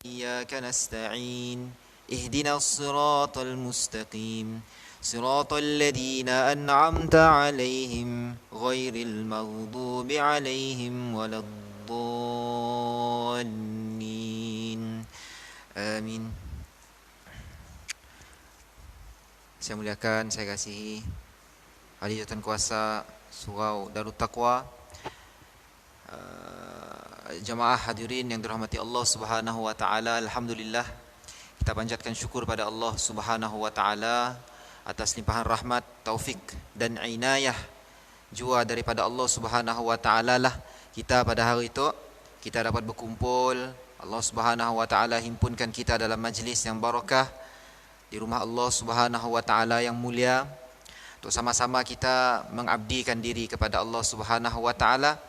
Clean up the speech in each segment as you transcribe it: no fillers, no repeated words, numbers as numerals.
إياك نستعين اهدنا الصراط المستقيم صراط الذين أنعمت عليهم غير المغضوب عليهم ولا الضالين آمين. Saya muliakan, saya kasihi Ahli Jawatan Kuasa Surau Darut Taqwa, jamaah hadirin yang dirahmati Allah Subhanahu wa taala. Alhamdulillah, kita panjatkan syukur pada Allah Subhanahu wa taala atas limpahan rahmat, taufik dan inayah jua daripada Allah Subhanahu wa taala lah kita pada hari itu kita dapat berkumpul. Allah Subhanahu wa taala himpunkan kita dalam majlis yang barakah di rumah Allah Subhanahu wa taala yang mulia untuk sama-sama kita mengabdikan diri kepada Allah Subhanahu wa taala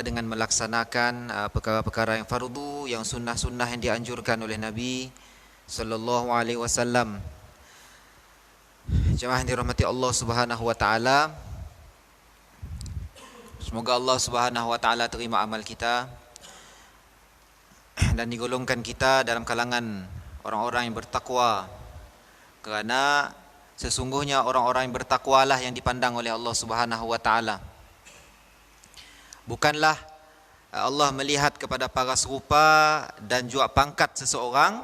dengan melaksanakan perkara-perkara yang fardu, yang sunnah-sunnah yang dianjurkan oleh Nabi sallallahu alaihi wasallam. Jemaah yang dirahmati Allah Subhanahu wa taala, semoga Allah Subhanahu wa taala terima amal kita dan digolongkan kita dalam kalangan orang-orang yang bertakwa, kerana sesungguhnya orang-orang yang bertakwalah yang dipandang oleh Allah Subhanahu wa taala. Bukanlah Allah melihat kepada paras rupa dan juga pangkat seseorang,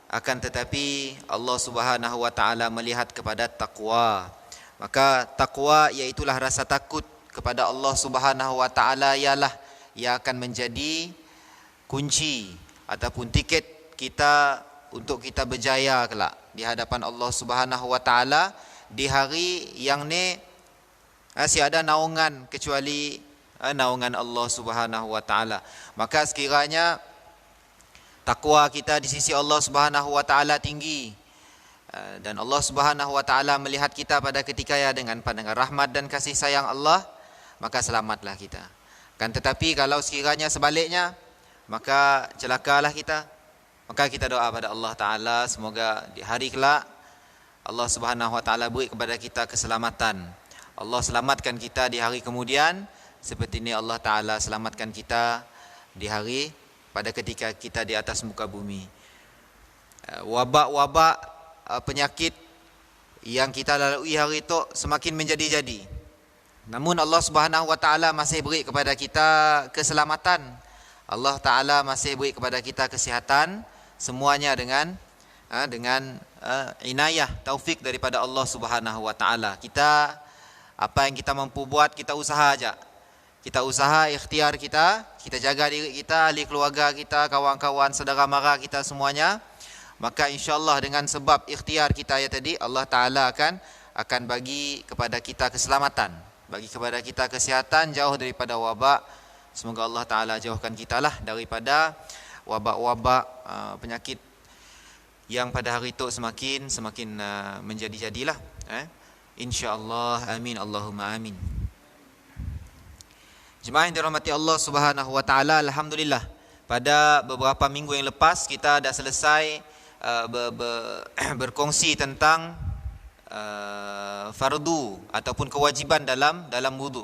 akan tetapi Allah Subhanahu wa taala melihat kepada takwa. Maka takwa iaitulah rasa takut kepada Allah Subhanahu wa taala, ialah yang akan menjadi kunci ataupun tiket kita untuk kita berjaya kelak di hadapan Allah Subhanahu wa taala di hari yang ni tiada naungan kecuali naungan Allah Subhanahu wa taala. Maka sekiranya takwa kita di sisi Allah Subhanahu wa taala tinggi dan Allah Subhanahu wa taala melihat kita pada ketika ya dengan pandangan rahmat dan kasih sayang Allah, maka selamatlah kita. Kan tetapi kalau sekiranya sebaliknya, maka celakalah kita. Maka kita doa pada Allah taala semoga di hari kelak Allah Subhanahu wa taala beri kepada kita keselamatan. Allah selamatkan kita di hari kemudian seperti ini Allah taala selamatkan kita di hari pada ketika kita di atas muka bumi. Wabak-wabak penyakit yang kita lalui hari itu semakin menjadi-jadi. Namun Allah Subhanahu wa taala masih beri kepada kita keselamatan. Allah taala masih beri kepada kita kesihatan, semuanya dengan inayah, taufik daripada Allah Subhanahu wa taala. Kita apa yang kita mampu buat, kita usaha aja. Kita usaha, ikhtiar kita jaga diri kita, ahli keluarga kita, kawan-kawan, saudara mara kita semuanya. Maka insya-Allah dengan sebab ikhtiar kita ya tadi, Allah taala akan bagi kepada kita keselamatan, bagi kepada kita kesihatan, jauh daripada wabak. Semoga Allah taala jauhkan kita lah daripada wabak-wabak penyakit yang pada hari itu semakin menjadi-jadilah. Insya-Allah, amin Allahumma amin. Jemaah yang dirahmati Allah Subhanahu wa taala, alhamdulillah pada beberapa minggu yang lepas kita dah selesai berkongsi tentang fardu ataupun kewajiban dalam wudu.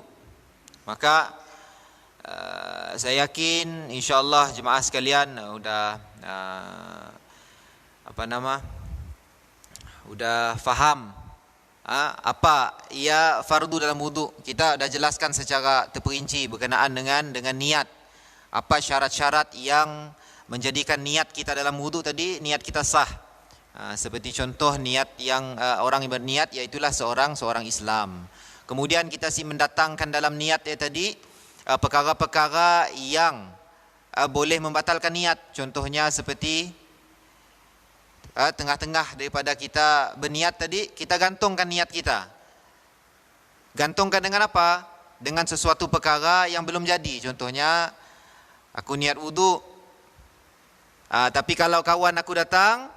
Maka saya yakin insya-Allah jemaah sekalian udah faham apa ia fardu dalam wudu. Kita dah jelaskan secara terperinci berkenaan dengan niat. Apa syarat-syarat yang menjadikan niat kita dalam wudu tadi, niat kita sah. Seperti contoh niat yang orang yang berniat, iaitulah seorang Islam. Kemudian kita mendatangkan dalam niat tadi perkara-perkara yang boleh membatalkan niat. Contohnya seperti tengah-tengah daripada kita berniat tadi, kita gantungkan niat kita. Gantungkan dengan apa? Dengan sesuatu perkara yang belum jadi. Contohnya, aku niat wudu, tapi kalau kawan aku datang,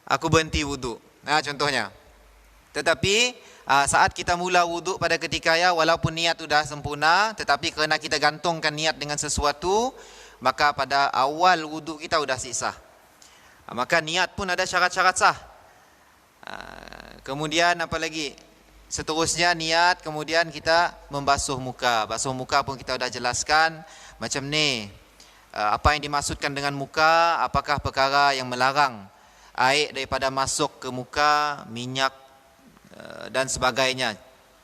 aku berhenti wudu. Contohnya. Tetapi saat kita mula wudu pada ketika walaupun niat sudah sempurna, tetapi kerana kita gantungkan niat dengan sesuatu, maka pada awal wudu kita sudah sah. Maka niat pun ada syarat-syarat sah. Kemudian apa lagi? Seterusnya niat, kemudian kita membasuh muka. Basuh muka pun kita sudah jelaskan macam ni. Apa yang dimaksudkan dengan muka, apakah perkara yang melarang air daripada masuk ke muka, minyak dan sebagainya.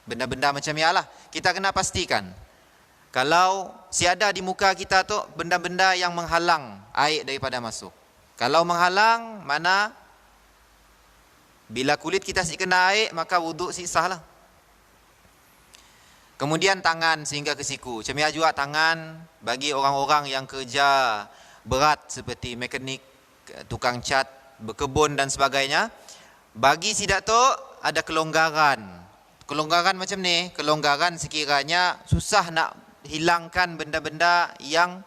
Benda-benda macam ni lah. Kita kena pastikan. Kalau siada di muka kita tu benda-benda yang menghalang air daripada masuk. Kalau menghalang, mana bila kulit kita kena air, maka wuduk sah lah. Kemudian tangan sehingga ke siku. Macam juga tangan bagi orang-orang yang kerja berat seperti mekanik, tukang cat, berkebun dan sebagainya. Bagi sidak tu ada kelonggaran. Kelonggaran macam ni, kelonggaran sekiranya susah nak hilangkan benda-benda yang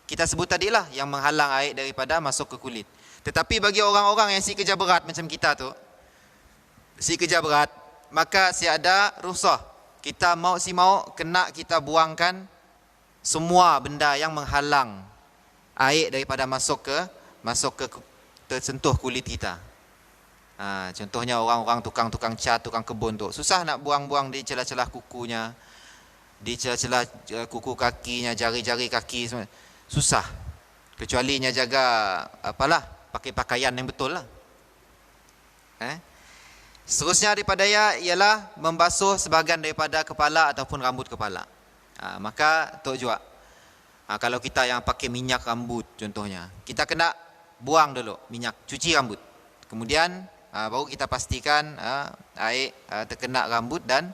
kita sebut tadi lah, yang menghalang air daripada masuk ke kulit. Tetapi bagi orang-orang yang si kerja berat macam kita tu, si kerja berat, maka si ada rukhsah. Kita mau kena kita buangkan semua benda yang menghalang air daripada masuk ke tersentuh kulit kita. Contohnya orang-orang tukang cat, tukang kebun tu susah nak buang-buang di celah-celah kukunya, di celah-celah kuku kakinya, jari-jari kaki semua. Susah. Kecuali nya jaga pakai pakaian yang betul lah. Seterusnya daripada ialah membasuh sebahagian daripada kepala ataupun rambut kepala. Maka tok juga. Kalau kita yang pakai minyak rambut contohnya, kita kena buang dulu minyak, cuci rambut. Kemudian baru kita pastikan air terkena rambut dan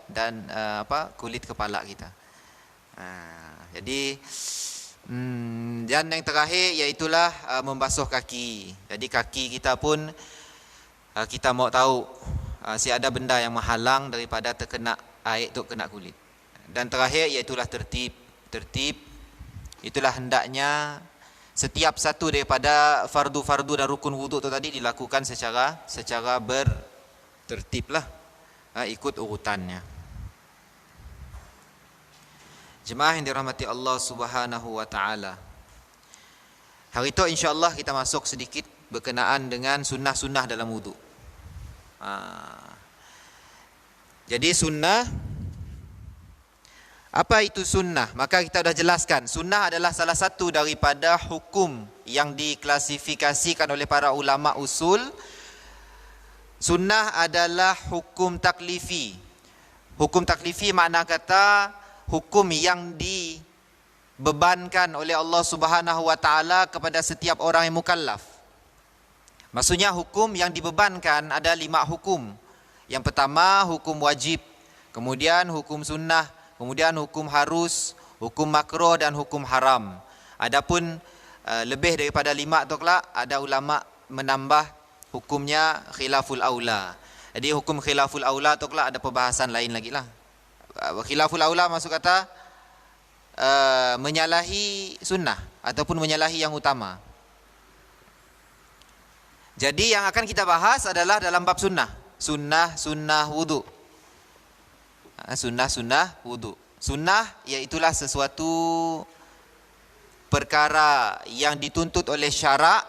kulit kepala kita. Jadi dan yang terakhir iaitulah membasuh kaki. Jadi kaki kita pun kita mau tahu si ada benda yang menghalang daripada terkena air tu kena kulit. Dan terakhir iaitulah tertib. Tertib itulah hendaknya setiap satu daripada fardu-fardu dan rukun wuduk tu tadi dilakukan secara bertertib lah, ikut urutannya. Jemaah yang dirahmati Allah Subhanahu wa taala. Hari itu insya-Allah kita masuk sedikit berkenaan dengan sunnah-sunnah dalam wuduk. Jadi sunnah, apa itu sunnah? Maka kita dah jelaskan, sunnah adalah salah satu daripada hukum yang diklasifikasikan oleh para ulama usul. Sunnah adalah hukum taklifi. Hukum taklifi makna kata hukum yang dibebankan oleh Allah Subhanahu wa taala kepada setiap orang yang mukallaf. Maksudnya hukum yang dibebankan ada 5 hukum. Yang pertama hukum wajib, kemudian hukum sunnah, kemudian hukum harus, hukum makruh dan hukum haram. Adapun lebih daripada 5 tu kelak ada ulama menambah hukumnya khilaful aula. Jadi hukum khilaful aula tu kelak ada perbahasan lain lagi lah. Khilaful aula maksud kata menyalahi sunnah ataupun menyalahi yang utama. Jadi yang akan kita bahas adalah dalam bab sunnah. Sunnah wudu. Sunnah wudu. Sunnah iaitulah sesuatu perkara yang dituntut oleh syarak,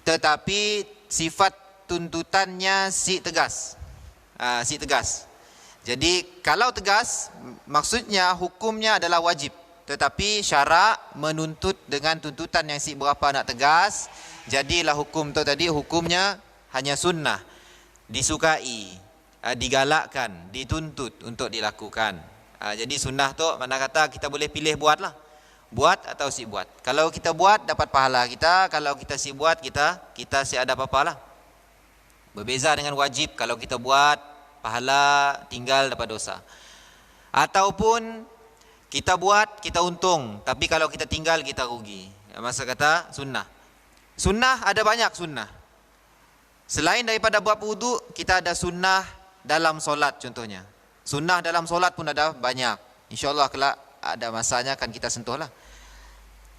tetapi sifat tuntutannya si tegas. Si tegas. Jadi kalau tegas, maksudnya hukumnya adalah wajib. Tetapi syarak menuntut dengan tuntutan yang si berapa nak tegas. Jadilah hukum tu tadi hukumnya hanya sunnah. Disukai, digalakkan, dituntut untuk dilakukan. Jadi sunnah tu mana kata kita boleh pilih buatlah. Buat atau si buat. Kalau kita buat dapat pahala kita, kalau kita si buat kita si ada apa-apa lah. Berbeza dengan wajib, kalau kita buat pahala, tinggal dapat dosa. Ataupun kita buat kita untung, tapi kalau kita tinggal kita rugi. Masa kata sunnah. Sunnah ada banyak sunnah. Selain daripada buat wudu, kita ada sunnah dalam solat contohnya. Sunnah dalam solat pun ada banyak. InsyaAllah kelak ada masanya akan kita sentuh lah.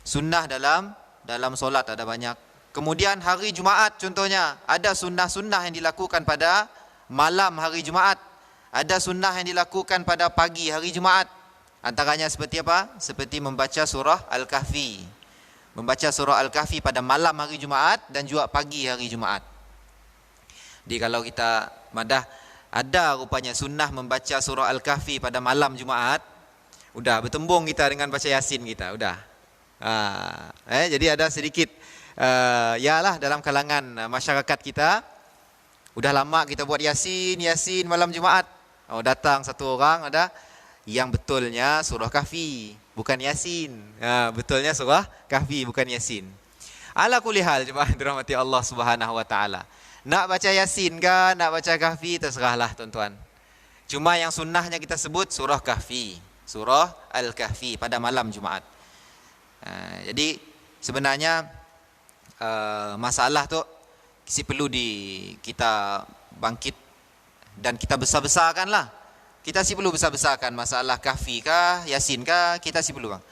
Sunnah dalam solat ada banyak. Kemudian hari Jumaat contohnya, ada sunnah-sunnah yang dilakukan pada malam hari Jumaat. Ada sunnah yang dilakukan pada pagi hari Jumaat. Antaranya seperti apa? Seperti membaca surah Al-Kahfi. Membaca surah Al-Kahfi pada malam hari Jumaat dan juga pagi hari Jumaat. Jadi kalau kita madah, ada rupanya sunnah membaca surah Al-Kahfi pada malam Jumaat, udah bertembung kita dengan baca Yasin kita, udah. Jadi ada sedikit, yalah dalam kalangan masyarakat kita, udah lama kita buat Yasin malam Jumaat. Datang satu orang ada yang betulnya surah Kahfi, bukan Yasin. Betulnya surah Kahfi, bukan Yasin. Ala kulli hal, jemaah dirahmati Allah Subhanahu wa taala. Nak baca Yasin ke, nak baca Kahfi, terserahlah tuan-tuan. Cuma yang sunnahnya kita sebut surah Kahfi, surah Al-Kahfi pada malam Jumaat. Jadi sebenarnya masalah tu perlu kita bangkit dan kita besar-besarkan lah. Kita perlu besar-besarkan masalah Kahfi kah, Yasin kah, kita perlu bang.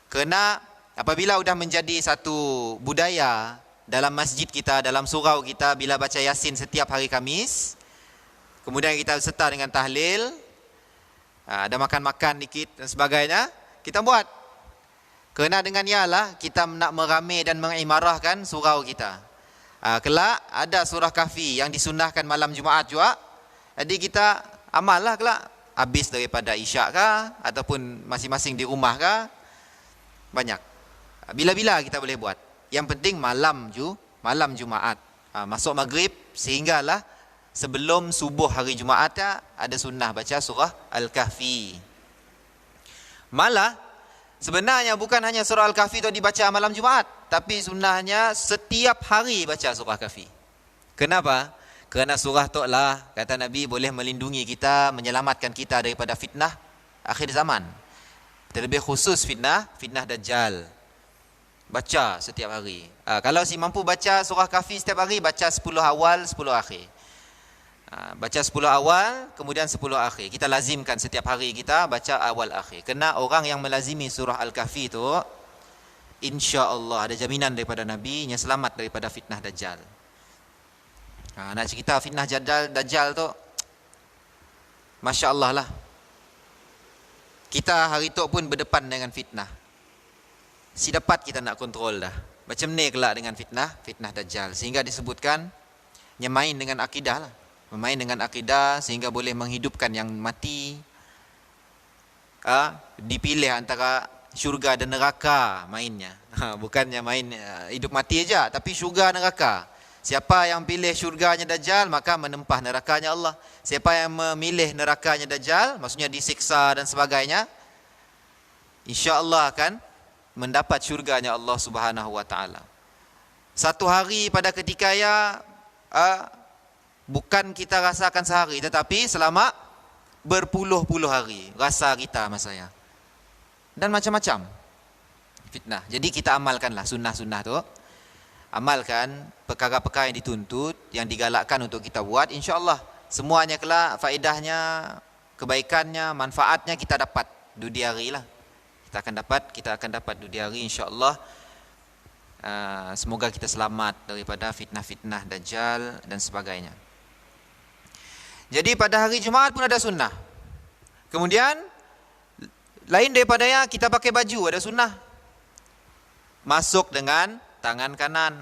Kerana apabila sudah menjadi satu budaya dalam masjid kita, dalam surau kita, bila baca Yasin setiap hari Khamis, kemudian kita serta dengan tahlil, ada makan-makan dikit dan sebagainya, kita buat. Kerana dengan ialah kita nak meramai dan mengimarahkan surau kita. Kelak ada surah Kahfi yang disunnahkan malam Jumaat juga. Jadi kita amal lah kelak. Habis daripada isyak kah, ataupun masing-masing di rumah kah, banyak. Bila-bila kita boleh buat. Yang penting malam Jumaat. Masuk maghrib sehinggalah sebelum subuh hari Jumaat ada sunnah baca surah Al-Kahfi. Malah sebenarnya bukan hanya surah Al-Kahfi itu dibaca malam Jumaat, tapi sunnahnya setiap hari baca surah Kahfi. Kenapa? Kerana surah tu lah, kata Nabi, boleh melindungi kita, menyelamatkan kita daripada fitnah akhir zaman. Terlebih khusus fitnah Dajjal. Baca setiap hari. Kalau si mampu baca surah Kahfi setiap hari, baca 10 awal, 10 akhir. Baca 10 awal, kemudian 10 akhir. Kita lazimkan setiap hari kita baca awal akhir. Kena orang yang melazimi surah Al-Kahfi itu, insya-Allah ada jaminan daripada Nabi yang selamat daripada fitnah Dajjal. Nak cerita fitnah Dajjal tu, Masya Allah lah. Kita hari tu pun berdepan dengan fitnah. Si dapat kita nak kontrol dah. Macam ni kelak dengan fitnah Dajjal. Sehingga disebutkan, main dengan akidah lah. Bermain dengan akidah sehingga boleh menghidupkan yang mati. Dipilih antara syurga dan neraka mainnya. Bukannya main hidup mati aja, tapi syurga neraka. Siapa yang pilih syurganya Dajjal, maka menempah nerakanya Allah. Siapa yang memilih nerakanya Dajjal, maksudnya disiksa dan sebagainya, insya-Allah akan mendapat syurganya Allah Subhanahu wa taala. Satu hari pada ketika bukan kita rasakan sehari, tetapi selama berpuluh-puluh hari rasa kita masanya. Dan macam-macam fitnah. Jadi kita amalkanlah sunnah-sunnah tu. Amalkan perkara-perkara yang dituntut, yang digalakkan untuk kita buat, insya-Allah semuanya kelak faedahnya, kebaikannya, manfaatnya kita dapat di hari lah. Kita akan dapat di hari, insya-Allah. Semoga kita selamat daripada fitnah-fitnah Dajjal dan sebagainya. Jadi pada hari Jumaat pun ada sunnah. Kemudian lain daripadanya kita pakai baju, ada sunnah. Masuk dengan tangan kanan.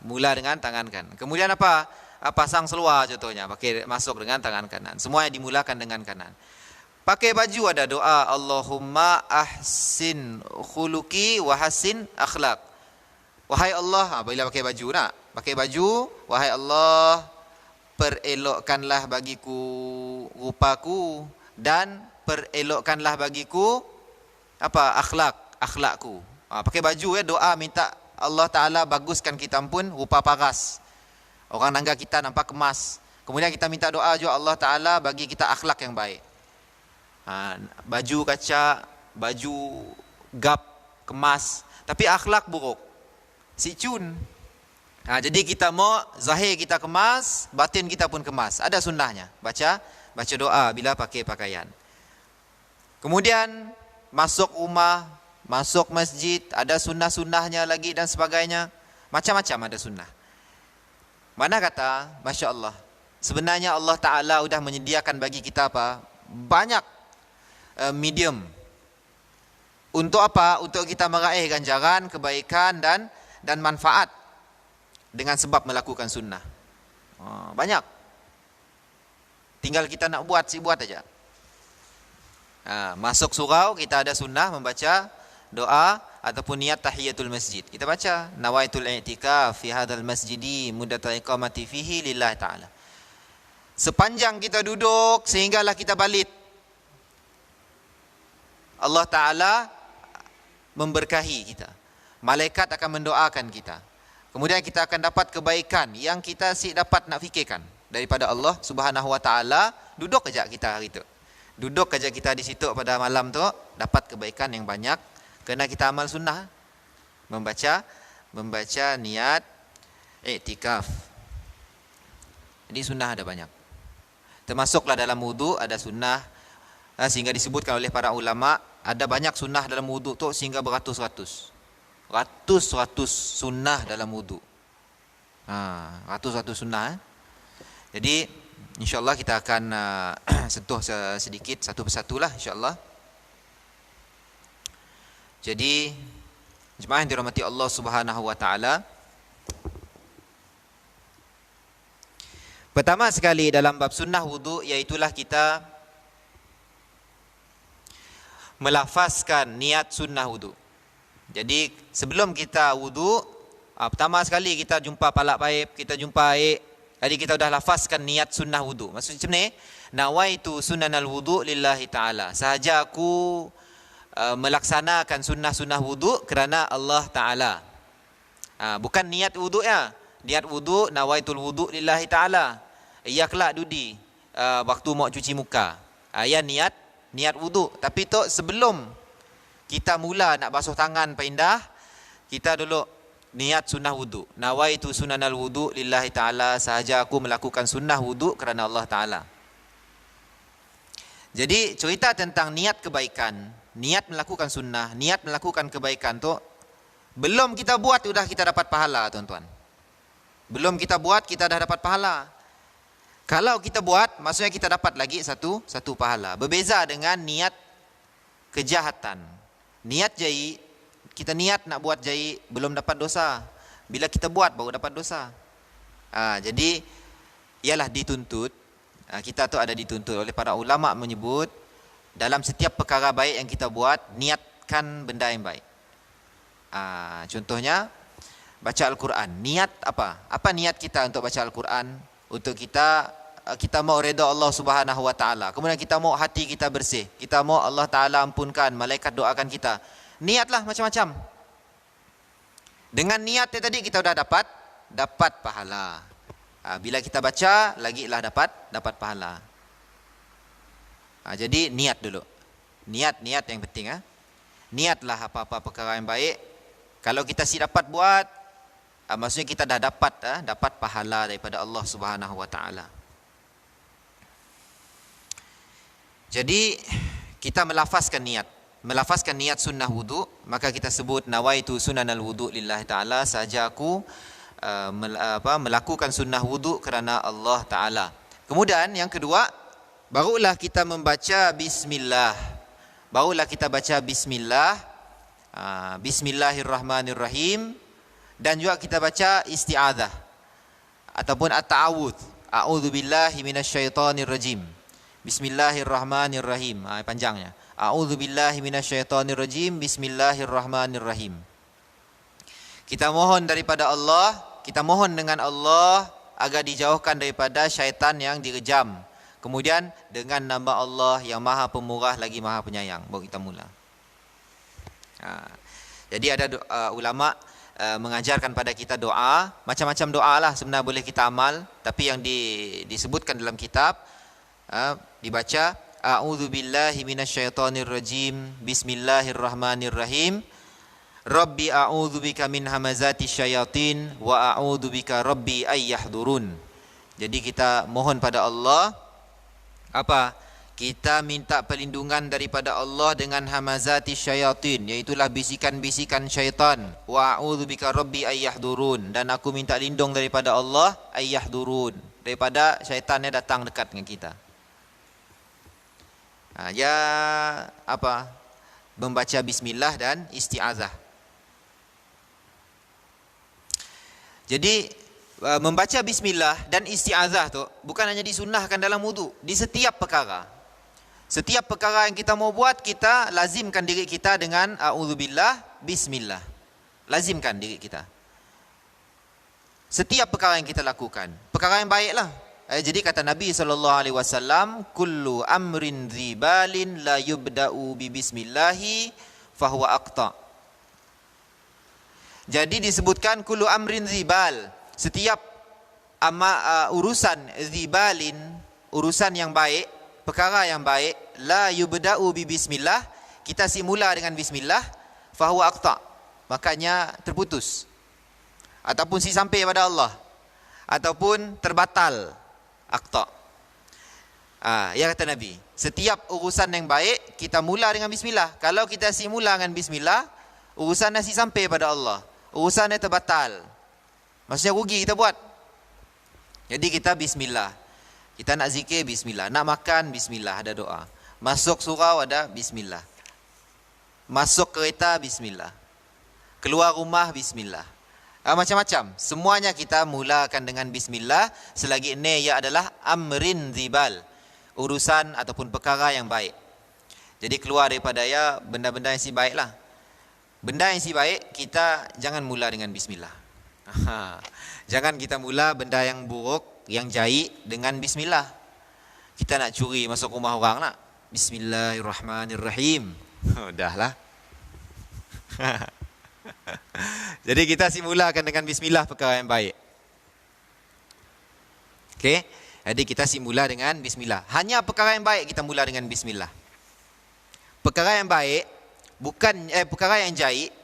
Mula dengan tangan kanan. Kemudian apa? Pasang seluar contohnya, pakai masuk dengan tangan kanan. Semua yang dimulakan dengan kanan. Pakai baju ada doa, Allahumma ahsin khuluqi wa hasin akhlaq. Wahai Allah, bila pakai baju nak, pakai baju, wahai Allah, perelokkanlah bagiku rupaku dan perelokkanlah bagiku apa akhlakku. Pakai baju ya, doa minta Allah Ta'ala baguskan kita pun rupa paras. Orang nangga kita nampak kemas. Kemudian kita minta doa juga Allah Ta'ala bagi kita akhlak yang baik. Baju kaca, baju gap, kemas, tapi akhlak buruk, si cun. Jadi kita mau zahir kita kemas, batin kita pun kemas. Ada sunnahnya, baca doa bila pakai pakaian. Kemudian masuk rumah, masuk masjid, ada sunnah-sunnahnya lagi dan sebagainya. Macam-macam ada sunnah. Mana kata, Masya Allah, sebenarnya Allah Ta'ala sudah menyediakan bagi kita apa? Banyak medium. Untuk apa? Untuk kita meraih ganjaran, kebaikan dan manfaat dengan sebab melakukan sunnah. Banyak. Tinggal kita nak buat, buat aja. Masuk surau, kita ada sunnah membaca doa ataupun niat tahiyatul masjid. Kita baca nawaitul i'tikaf fi hadzal masjidi muddata iqamati fihi lillahi ta'ala. Sepanjang kita duduk sehinggalah kita balik, Allah Ta'ala memberkahi kita. Malaikat akan mendoakan kita. Kemudian kita akan dapat kebaikan yang kita dapat nak fikirkan daripada Allah Subhanahu Wa Ta'ala. Duduk aja kita hari itu. Duduk aja kita di situ pada malam tu, dapat kebaikan yang banyak kerana kita amal sunnah. Membaca niat i'tikaf. Jadi sunnah ada banyak. Termasuklah dalam wudu ada sunnah, sehingga disebutkan oleh para ulama ada banyak sunnah dalam wudu tu sehingga beratus-ratus. Ratus-ratus sunnah dalam wudu. Ratus-ratus sunnah. Jadi insya-Allah kita akan sentuh sedikit satu persatulah insya-Allah. Jadi jemaah yang dirahmati Allah Subhanahu Wa Ta'ala, pertama sekali dalam bab sunnah wudu, iaitulah kita melafazkan niat sunnah wudu. Jadi sebelum kita wudu, pertama sekali kita jumpa palak paip, kita jumpa air. Jadi kita dah lafazkan niat sunnah wudu. Maksudnya macam ni, nawaitu sunanal wudu lillahi ta'ala. Sahaja aku melaksanakan sunnah-sunnah wudu kerana Allah Ta'ala. Bukan niat wudu ya. Niat wudu, nawaitul wudu lillahi ta'ala. Ia kelak dudi waktu mau cuci muka. Ya niat wudu. Tapi tu sebelum kita mula nak basuh tangan pindah, kita dulu niat sunnah wudu. Nawaitu sunanal wudu lillahi ta'ala. Sahaja aku melakukan sunnah wudu kerana Allah Ta'ala. Jadi cerita tentang niat kebaikan, niat melakukan sunnah, niat melakukan kebaikan tu, belum kita buat sudah kita dapat pahala, tuan-tuan. Belum kita buat kita dah dapat pahala. Kalau kita buat, maksudnya kita dapat lagi satu pahala. Berbeza dengan niat kejahatan. Niat jahit, kita niat nak buat jahit, belum dapat dosa. Bila kita buat baru dapat dosa. Jadi ialah dituntut, kita tu ada dituntut oleh para ulama menyebut, dalam setiap perkara baik yang kita buat, niatkan benda yang baik. Contohnya baca Al-Quran. Niat apa? Apa niat kita untuk baca Al-Quran? Untuk kita mau redha Allah Subhanahu Wa Ta'ala. Kemudian kita mau hati kita bersih. Kita mau Allah Ta'ala ampunkan, malaikat doakan kita. Niatlah macam-macam. Dengan niat tadi kita sudah dapat pahala. Bila kita baca, lagilah dapat pahala. Jadi niat dulu. Niat yang penting. Niatlah apa-apa perkara yang baik. Kalau kita dapat buat, maksudnya kita dah dapat pahala daripada Allah Subhanahu Wa Ta'ala. Jadi kita melafazkan niat sunnah wudu, maka kita sebut nawaitu sunanal wudu lillahi ta'ala. Sahaja aku melakukan sunnah wudu kerana Allah Ta'ala. Kemudian yang kedua, barulah kita membaca bismillah. Barulah kita baca bismillah. Bismillahirrahmanirrahim. Dan juga kita baca isti'adzah ataupun at-ta'awudz. A'udzubillahi minasyaitonirrajim. Bismillahirrahmanirrahim. Panjangnya. A'udzubillahi minasyaitonirrajim. Bismillahirrahmanirrahim. Kita mohon daripada Allah, kita mohon dengan Allah agar dijauhkan daripada syaitan yang direjam. Kemudian dengan nama Allah yang Maha Pemurah lagi Maha Penyayang. Baru kita mula. Jadi ada ulama mengajarkan pada kita doa, macam-macam doa lah sebenarnya boleh kita amal, tapi yang disebutkan dalam kitab dibaca a'udzubillahi minasyaitonirrajim, bismillahirrahmanirrahim, rabbi a'udzubika min hamazati syayatin wa a'udzubika rabbi ayyahdurun. Jadi kita mohon pada Allah apa? Kita minta perlindungan daripada Allah dengan hamazati syayatin, iaitulah bisikan-bisikan syaitan. Wa a'udzubika rabbi ayyahdurun, dan aku minta lindung daripada Allah ayyahdurun, daripada syaitan yang datang dekat dengan kita. Membaca bismillah dan isti'azah. Jadi membaca bismillah dan isti'azah tu bukan hanya disunnahkan dalam wudu, di setiap perkara. Setiap perkara yang kita mau buat, kita lazimkan diri kita dengan a'udzubillah, bismillah. Lazimkan diri kita. Setiap perkara yang kita lakukan, perkara yang baiklah. Jadi kata Nabi SAW, kullu amrin dzibalin la yubda'u bi bismillahi fahuwa aqta. Jadi disebutkan kullu amrin dzibal, setiap urusan dzibalin, urusan yang baik, perkara yang baik, la yubda'u bi bismillah, kita simula dengan bismillah, fahuwa aqta, makanya terputus, ataupun si sampai pada Allah, ataupun terbatal, aqta. Ya kata Nabi, setiap urusan yang baik kita mula dengan bismillah. Kalau kita simula dengan bismillah, urusan nasi sampai pada Allah, urusannya terbatal, maksudnya rugi kita buat. Jadi kita bismillah. Kita nak zikir bismillah, nak makan bismillah, ada doa. Masuk surau ada bismillah. Masuk kereta bismillah. Keluar rumah bismillah. Macam-macam. Semuanya kita mulakan dengan bismillah selagi ini ia adalah amrin dzibal, urusan ataupun perkara yang baik. Jadi keluar daripada benda-benda yang si baiklah. Benda yang si baik kita jangan mula dengan bismillah. Jangan kita mula benda yang buruk, yang jahit dengan bismillah. Kita nak curi masuk rumah orang nak bismillahirrahmanirrahim. Dahlah. Jadi kita simulakan dengan bismillah perkara yang baik. Okey. Jadi kita simula dengan bismillah. Hanya perkara yang baik kita mula dengan bismillah. Perkara yang baik perkara yang jahit,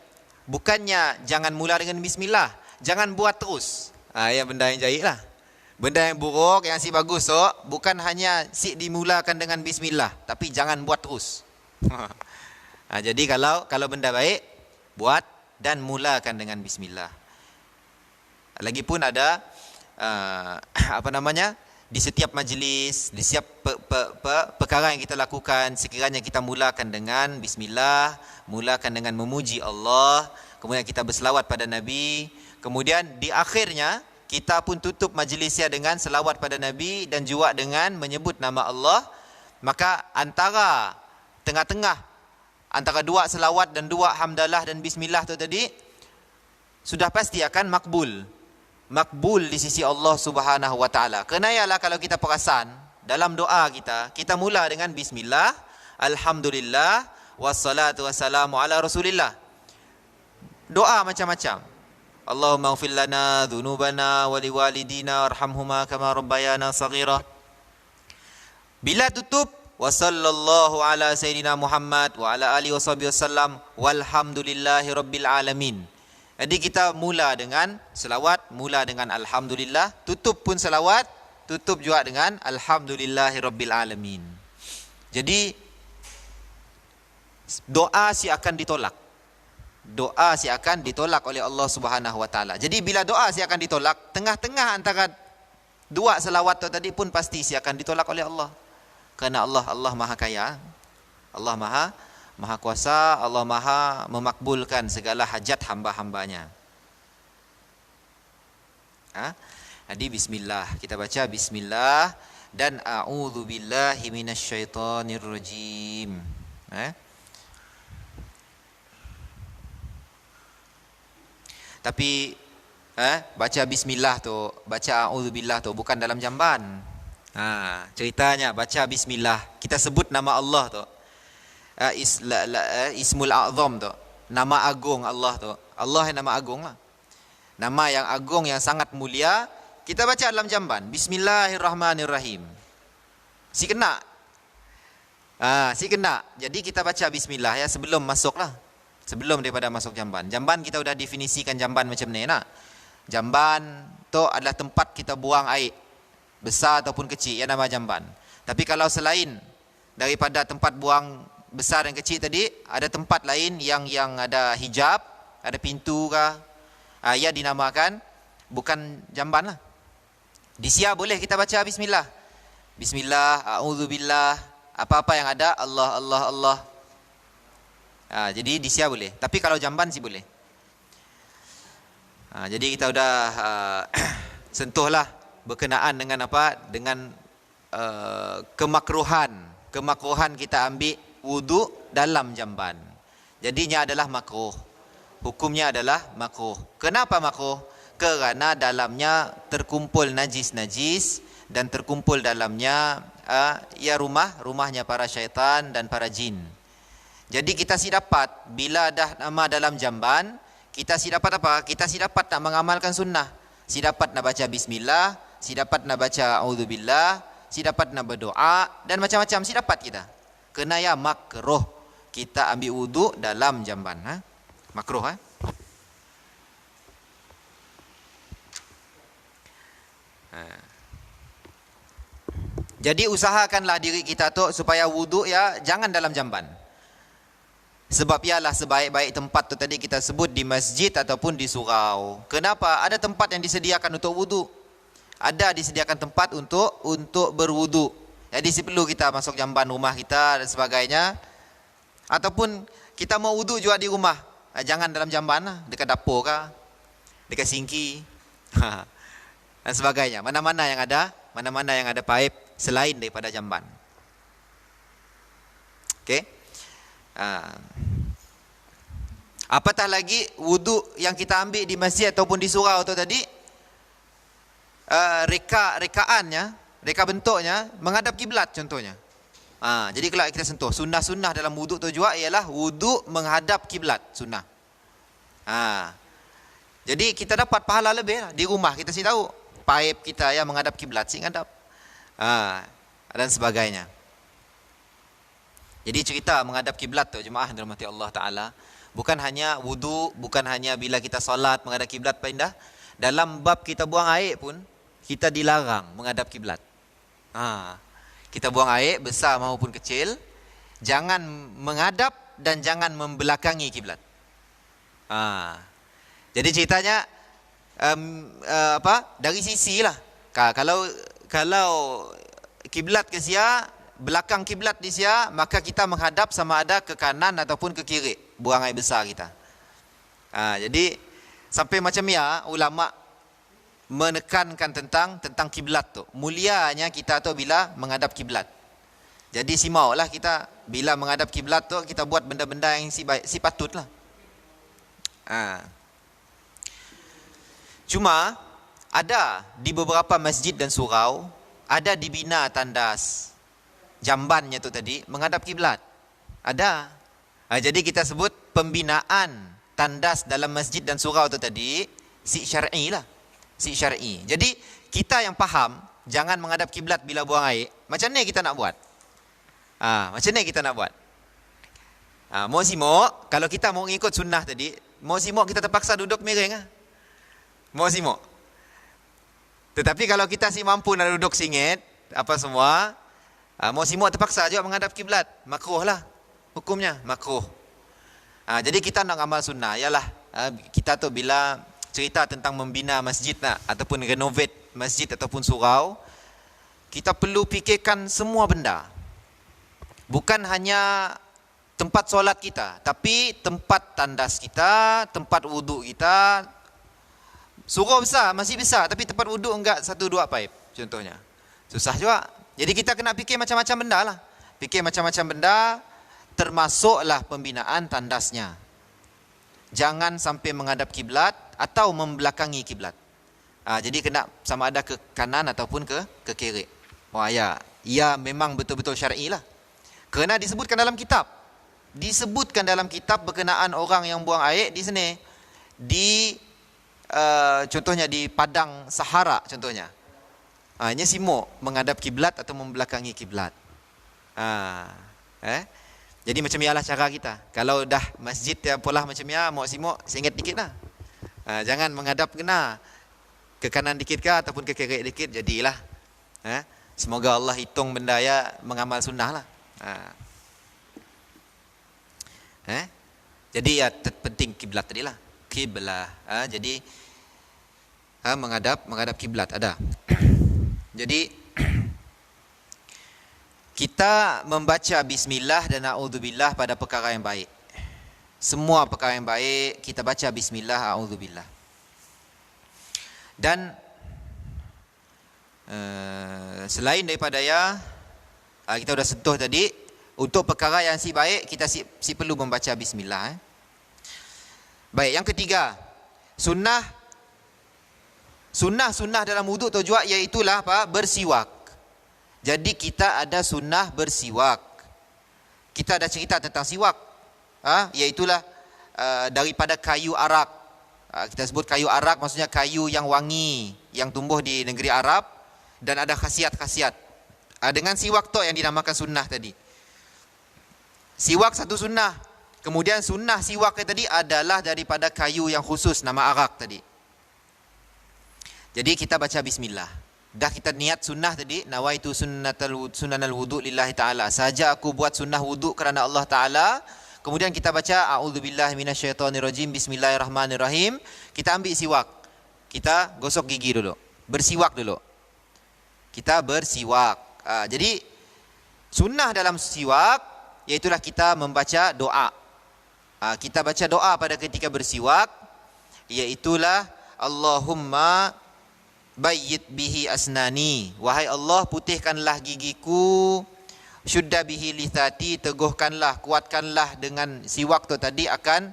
bukannya jangan mula dengan bismillah, jangan buat terus. Yang benda yang jahit lah. Benda yang buruk, yang si bagus bukan hanya si dimulakan dengan bismillah, tapi jangan buat terus. Jadi kalau benda baik, buat dan mulakan dengan bismillah. Lagipun ada di setiap majlis, di setiap perkara yang kita lakukan, sekiranya kita mulakan dengan bismillah, mulakan dengan memuji Allah, kemudian kita berselawat pada Nabi, kemudian di akhirnya kita pun tutup majlisnya dengan selawat pada Nabi dan juga dengan menyebut nama Allah. Maka antara tengah-tengah antara dua selawat dan dua hamdalah dan bismillah tu tadi sudah pasti akan makbul di sisi Allah Subhanahu wa taala. Kerana ialah kalau kita perasan dalam doa kita mula dengan bismillah, alhamdulillah, wassalatu wassalamu ala rasulillah. Doa macam-macam. Allahumma ighfir lana dhunubana wa liwalidina warhamhuma kama rabbayana saghira. Bila tutup, wa sallallahu ala sayyidina Muhammad wa ala alihi washabihi wasallam walhamdulillahi rabbil alamin. Jadi kita mula dengan selawat, mula dengan alhamdulillah, tutup pun selawat, tutup juga dengan alhamdulillahi rabbil alamin. Jadi doa si akan ditolak. Doa si akan ditolak oleh Allah Subhanahu wa taala. Jadi bila doa si akan ditolak, tengah-tengah antara dua selawat tu tadi pun pasti si akan ditolak oleh Allah. Kerana Allah Maha Kaya, Allah Maha Kuasa, Allah Maha memakbulkan segala hajat hamba-hambanya. Jadi bismillah, kita baca bismillah dan a'udzubillahi minasyaitonirrajim. Tapi baca bismillah tu, baca a'udzubillah tu bukan dalam jamban. Ceritanya baca bismillah, kita sebut nama Allah tu, Ismul A'zam tu. nama agung Allah tu. Allah yang nama agung lah. Nama yang agung yang sangat mulia. Kita baca dalam jamban. Bismillahirrahmanirrahim. Si kena. Si kena. Jadi kita baca bismillah ya sebelum masuk lah. Sebelum daripada masuk jamban. Jamban kita sudah definisikan jamban macam ni nak. Jamban tu adalah tempat kita buang air. Besar ataupun kecil. Yang nama jamban. Tapi kalau selain daripada tempat buang besar dan kecil tadi, ada tempat lain yang ada hijab, ada pintu kah, ia dinamakan bukan jamban lah. Di sia boleh kita baca bismillah. Bismillah, a'udzubillah, apa-apa yang ada, Allah, Allah, Allah. Jadi di sia boleh. Tapi kalau jamban sih boleh. Jadi kita sudah sentuhlah berkenaan dengan apa? Dengan kemakruhan kita ambil wudu dalam jamban. Jadinya adalah makruh. Hukumnya adalah makruh. Kenapa makruh? Kerana dalamnya terkumpul najis-najis dan terkumpul dalamnya rumahnya para syaitan dan para jin. Jadi kita si dapat bila dah nama dalam jamban, kita si dapat apa? Kita si dapat nak mengamalkan sunnah. Si dapat nak baca bismillah, si dapat nak baca auzubillah, si dapat nak berdoa dan macam-macam si dapat kita. Kena ya makruh kita ambil wudu dalam jamban. Makruh. Jadi usahakanlah diri kita tu supaya wudu ya jangan dalam jamban. Sebab ialah sebaik-baik tempat tu tadi kita sebut di masjid ataupun di surau. Kenapa? Ada tempat yang disediakan untuk wudu. Ada disediakan tempat untuk berwudu. Jadi perlu kita masuk jamban rumah kita dan sebagainya. Ataupun kita mau wudu juga di rumah. Jangan dalam jamban lah. Dekat dapur kah? Dekat sinki. Dan sebagainya. Mana-mana yang ada paip selain daripada jamban. Okey. Apatah lagi wudu yang kita ambil di masjid ataupun di surau tu tadi, reka bentuknya menghadap kiblat contohnya. Jadi kalau kita sentuh sunnah-sunnah dalam wudu tu juga ialah wudu menghadap kiblat sunnah. Jadi kita dapat pahala lebih lah. Di rumah kita sih tahu paip kita yang menghadap kiblat sih ngadap. Dan sebagainya. Jadi cerita menghadap kiblat tu jemaah dirahmati Allah Taala, bukan hanya wudu, bukan hanya bila kita solat menghadap kiblat pindah. Dalam bab kita buang air pun kita dilarang menghadap kiblat. Kita buang air besar maupun kecil, jangan menghadap dan jangan membelakangi kiblat. Jadi ceritanya dari sisi lah. Kalau kiblat ke sia, belakang kiblat di sia, maka kita menghadap sama ada ke kanan ataupun ke kiri buang air besar kita. Jadi sampai macam ya ulama menekankan tentang kiblat tu. Mulianya kita tu bila menghadap kiblat. Jadi simaulah kita bila menghadap kiblat tu kita buat benda-benda yang si patutlah. Cuma ada di beberapa masjid dan surau ada dibina tandas jambannya tu tadi menghadap kiblat. Ada. Jadi kita sebut pembinaan tandas dalam masjid dan surau tu tadi si syar'i lah. Si syar'i. Jadi kita yang faham jangan menghadap kiblat bila buang air. Macam ni kita nak buat. Macam ni kita nak buat. Mau simok, kalau kita mau ikut sunnah tadi, mau simok kita terpaksa duduk miring lah. Mau simok. Tetapi kalau kita si mampu nak duduk singit, apa semua, mau simok terpaksa juga menghadap kiblat. Makruh lah. Hukumnya makruh. Jadi kita nak amal sunnah. Yalah, kita tu bila cerita tentang membina masjid ataupun renovate masjid ataupun surau, kita perlu fikirkan semua benda. Bukan hanya tempat solat kita, tapi tempat tandas kita, tempat wuduk kita. Surau besar, masjid besar, tapi tempat wuduk enggak 1-2 paip contohnya. Susah juga. Jadi kita kena fikir macam-macam benda lah. Fikir macam-macam benda, termasuklah pembinaan tandasnya. Jangan sampai menghadap kiblat atau membelakangi kiblat. Jadi kena sama ada ke kanan ataupun ke kiri. Ya memang betul-betul syar'i lah. Kerana disebutkan dalam kitab. disebutkan dalam kitab berkenaan orang yang buang air di sini. Di contohnya di padang Sahara contohnya. Hanya simuk menghadap kiblat atau membelakangi kiblat. Jadi macam ialah cara kita. Kalau dah masjid polah macam ya, mau simuk singit dikit lah. Jangan menghadap kena ke kanan dikit ke ataupun ke kiri dikit, jadilah. Semoga Allah hitung benda ya mengamal sunnah lah. Jadi ya penting kiblat tadi lah. Kiblah. Jadi menghadap kiblat ada. Jadi kita membaca bismillah dan a'udzubillah pada perkara yang baik. Semua perkara yang baik kita baca bismillah, a'udzubillah. Dan selain daripada kita sudah sentuh tadi, untuk perkara yang si baik kita si perlu membaca bismillah. Baik, yang ketiga, sunnah dalam wuduk tu juga iaitulah apa? Bersiwak. Jadi kita ada sunnah bersiwak. Kita ada cerita tentang siwak. Iaitulah daripada kayu arak. Kita sebut kayu arak maksudnya kayu yang wangi, yang tumbuh di negeri Arab dan ada khasiat-khasiat. Dengan siwak tu yang dinamakan sunnah tadi. Siwak satu sunnah. Kemudian sunnah siwak tadi adalah daripada kayu yang khusus nama arak tadi. Jadi kita baca bismillah. Dah kita niat sunnah tadi, nawaitu sunnanal wudu lillahi ta'ala. Saja aku buat sunnah wudu kerana Allah Ta'ala. Kemudian kita baca a'udzubillahi minasyaitonirrajim, bismillahirrahmanirrahim. Kita ambil siwak. Kita gosok gigi dulu. Bersiwak dulu. Kita bersiwak. Jadi sunnah dalam siwak iaitulah kita membaca doa. Kita baca doa pada ketika bersiwak, iaitulah Allahumma bayyid bihi asnani. Wahai Allah, putihkanlah gigiku. Syudda bihi lithati, teguhkanlah, kuatkanlah dengan siwak tu tadi akan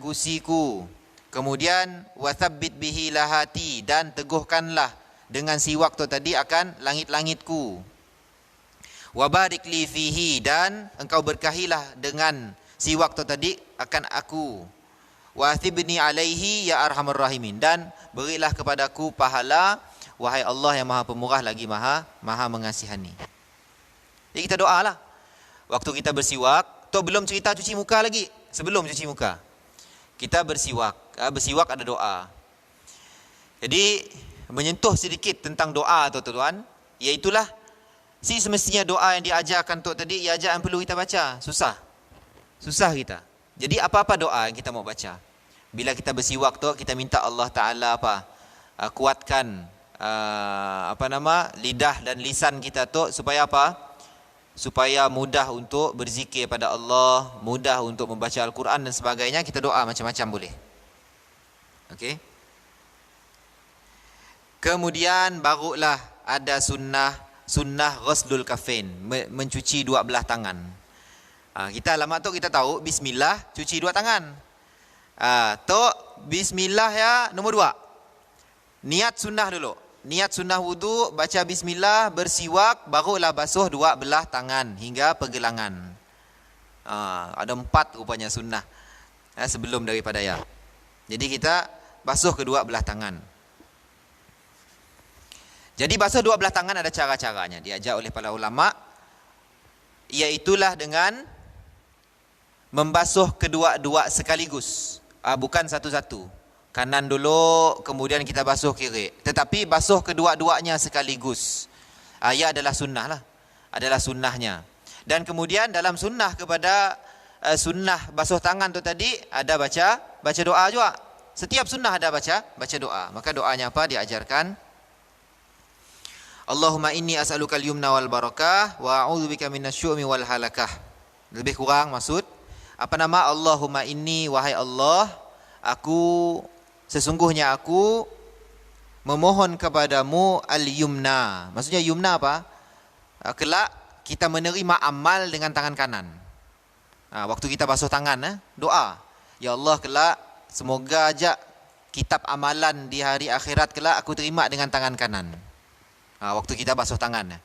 gusiku. Kemudian wathabbit bihi lahati, dan teguhkanlah dengan siwak tu tadi akan langit-langitku. Wabarik li fihi, dan engkau berkahilah dengan siwak tu tadi akan aku. Wa athibni alaihi ya arhamar rahimin, dan berilah kepadaku pahala wahai Allah yang Maha Pemurah lagi Maha mengasihani. Jadi kita doalah waktu kita bersiwak. Tu belum cerita cuci muka lagi. Sebelum cuci muka kita bersiwak. Bersiwak ada doa. Jadi menyentuh sedikit tentang doa tu tuan, iaitulah semestinya doa yang diajarkan tu tadi, ia yang perlu kita baca. Susah kita. Jadi apa-apa doa yang kita mau baca, bila kita bersiwak tu kita minta Allah Ta'ala kuatkan lidah dan lisan kita tu supaya supaya mudah untuk berzikir pada Allah, mudah untuk membaca Al-Quran dan sebagainya. Kita doa macam-macam boleh. Okey. Kemudian barulah ada sunnah ghuslul kafain, mencuci dua belah tangan. Kita alamat tu kita tahu, bismillah, cuci dua tangan. Bismillah ya nombor 2. Niat sunnah dulu. Niat sunnah wudu, baca bismillah, bersiwak, barulah basuh dua belah tangan hingga pergelangan. Ada 4 rupanya sunnah sebelum daripada ya. Jadi kita basuh kedua belah tangan. Jadi basuh dua belah tangan ada cara-caranya, diajar oleh para ulama. Iaitulah dengan membasuh kedua-dua sekaligus. Bukan satu-satu. Kanan dulu, kemudian kita basuh kiri. Tetapi basuh kedua-duanya sekaligus. Ia adalah sunnah lah. Adalah sunnahnya. Dan kemudian dalam sunnah kepada sunnah basuh tangan tu tadi, ada baca doa juga. Setiap sunnah ada baca doa. Maka doanya apa? Diajarkan. Allahumma inni as'aluka al-yumna wal barakah wa a'udzubika minasyu'mi wal halakah. Lebih kurang maksud Allahumma inni, wahai Allah, sesungguhnya aku memohon kepadamu al-yumna. Maksudnya yumna apa? Kelak kita menerima amal dengan tangan kanan. Waktu kita basuh tangan, doa. Ya Allah, kelak semoga aja kitab amalan di hari akhirat kelak aku terima dengan tangan kanan. Waktu kita basuh tangan.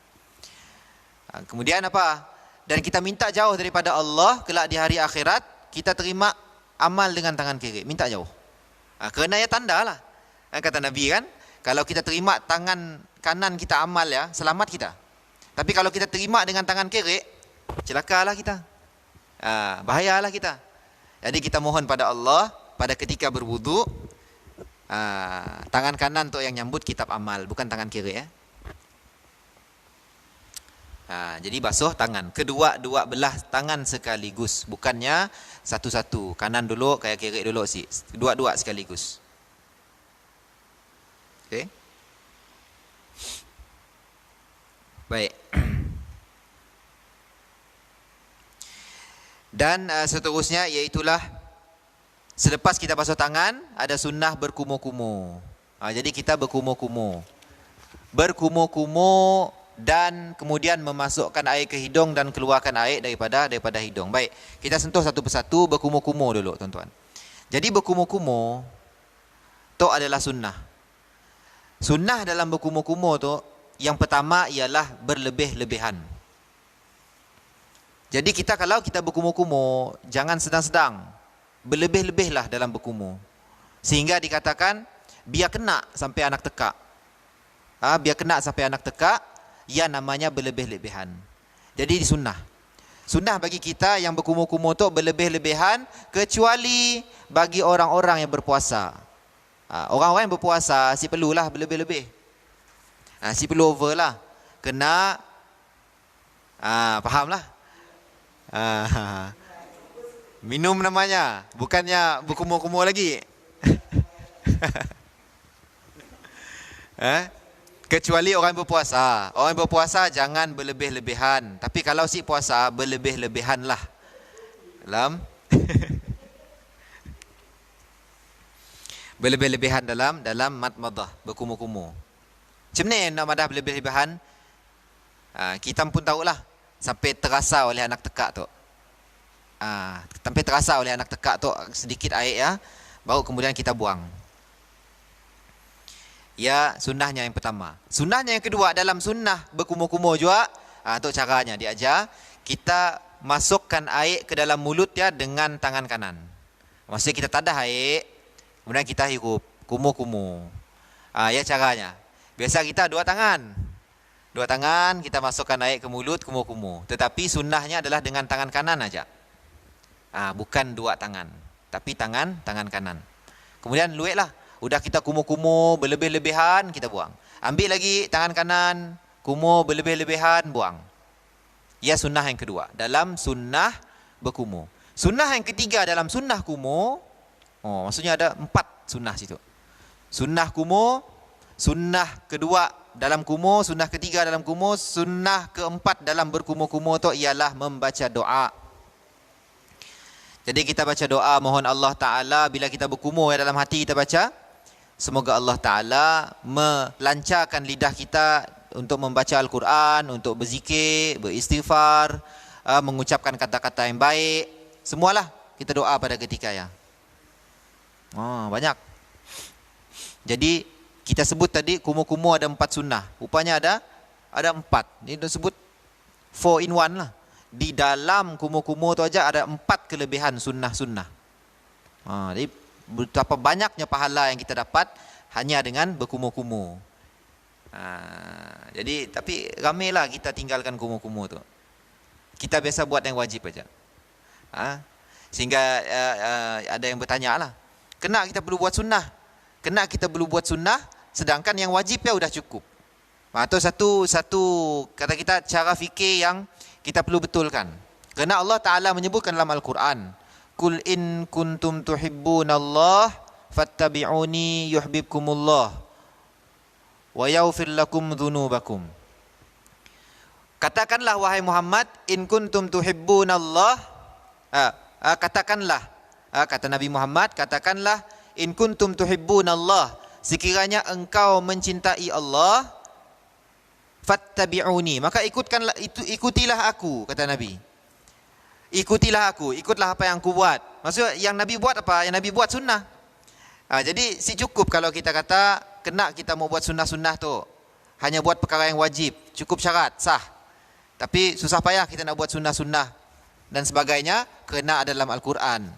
Kemudian apa? dan kita minta jauh daripada Allah kelak di hari akhirat, kita terima amal dengan tangan kiri, minta jauh. Kerana ya tanda lah. Kata Nabi kan, kalau kita terima tangan kanan kita amal ya, selamat kita. Tapi kalau kita terima dengan tangan kiri, celakalah kita. Bahayalah kita. Jadi kita mohon pada Allah pada ketika berwudu, tangan kanan tu yang nyambut kitab amal, bukan tangan kiri ya. Jadi basuh tangan, kedua-dua belah tangan sekaligus, bukannya satu-satu, kanan dulu kayak kiri dulu sih, dua-dua sekaligus. Okey. Baik. Dan seterusnya iaitulah selepas kita basuh tangan ada sunnah berkumur-kumur. Jadi kita berkumur-kumur. Berkumur-kumur dan kemudian memasukkan air ke hidung dan keluarkan air daripada hidung. Baik, kita sentuh satu persatu berkumur-kumur dulu tuan-tuan. Jadi berkumur-kumur tu adalah sunnah. Sunnah dalam berkumur-kumur tu yang pertama ialah berlebih-lebihan. Jadi kalau kita berkumur-kumur, jangan sedang-sedang. Berlebih-lebihlah dalam berkumur. Sehingga dikatakan biar kena sampai anak tekak. Biar kena sampai anak tekak, ya namanya berlebih-lebihan. Jadi di sunnah. Sunnah bagi kita yang berkumur-kumur tu berlebih-lebihan, kecuali bagi orang-orang yang berpuasa. Orang-orang yang berpuasa si perlulah berlebih-lebih. Si perlu over lah. Kena fahamlah. Minum namanya, bukannya berkumur-kumur lagi. Kecuali orang berpuasa. Orang berpuasa jangan berlebih-lebihan. Tapi kalau si puasa, berlebih-lebihanlah. Berlebih-lebihan dalam madmadah, berkumur-kumur. Macam ni nak madah berlebih-lebihan? Kita pun tahulah. Sampai terasa oleh anak tekak tu. Sampai terasa oleh anak tekak tu sedikit air ya. Baru kemudian kita buang. Ya, sunnahnya yang pertama. Sunnahnya yang kedua, dalam sunnah berkumur-kumur juga, untuk caranya diajar, kita masukkan air ke dalam mulut ya dengan tangan kanan. Maksudnya kita tadah air, kemudian kita hirup, kumur-kumur. Ya caranya. Biasa kita dua tangan kita masukkan air ke mulut, kumur-kumur. Tetapi sunnahnya adalah dengan tangan kanan aja. Bukan dua tangan, tapi tangan kanan. Kemudian luitlah. Udah kita kumur-kumur berlebih-lebihan, kita buang. Ambil lagi tangan kanan, kumur berlebih-lebihan, buang. Ya sunnah yang kedua dalam sunnah berkumur. Sunnah yang ketiga dalam sunnah kumur, maksudnya ada 4 sunnah situ. Sunnah kumur, sunnah kedua dalam kumur, sunnah ketiga dalam kumur, sunnah keempat dalam berkumur-kumur tu ialah membaca doa. Jadi kita baca doa, mohon Allah Ta'ala bila kita berkumur ya, dalam hati kita baca, semoga Allah Ta'ala melancarkan lidah kita untuk membaca Al-Quran, untuk berzikir, beristighfar, mengucapkan kata-kata yang baik. Semualah kita doa pada ketika ya. Banyak. Jadi kita sebut tadi kumur-kumur ada 4 sunnah. Rupanya ada 4. Ini disebut 4 in 1 lah. Di dalam kumur-kumur tu aja ada 4 kelebihan sunnah-sunnah. Jadi betapa banyaknya pahala yang kita dapat hanya dengan berkumur-kumur. Jadi tapi ramailah kita tinggalkan kumur-kumur tu. Kita biasa buat yang wajib aja. Sehingga ada yang bertanya lah, kena kita perlu buat sunnah? Kena kita perlu buat sunnah sedangkan yang wajib ya sudah cukup. Itu satu kata kita cara fikir yang kita perlu betulkan. Kerana Allah Ta'ala menyebutkan dalam Al-Quran, Qul in kuntum tuhibbunallah fattabi'uni yuhibbukumullah wa yaghfir lakum dhunubakum. Katakanlah wahai Muhammad, in kuntum tuhibbunallah, katakanlah, kata Nabi Muhammad, katakanlah in kuntum tuhibbunallah, sekiranya engkau mencintai Allah, fattabi'uni, maka ikutilah aku, kata Nabi. Ikutilah aku, ikutlah apa yang aku buat. Maksudnya yang Nabi buat apa? Yang Nabi buat sunnah. Jadi si cukup kalau kita kata kena kita mau buat sunnah-sunnah tu. Hanya buat perkara yang wajib, cukup syarat, sah. Tapi susah payah kita nak buat sunnah-sunnah dan sebagainya kerana ada dalam Al-Quran.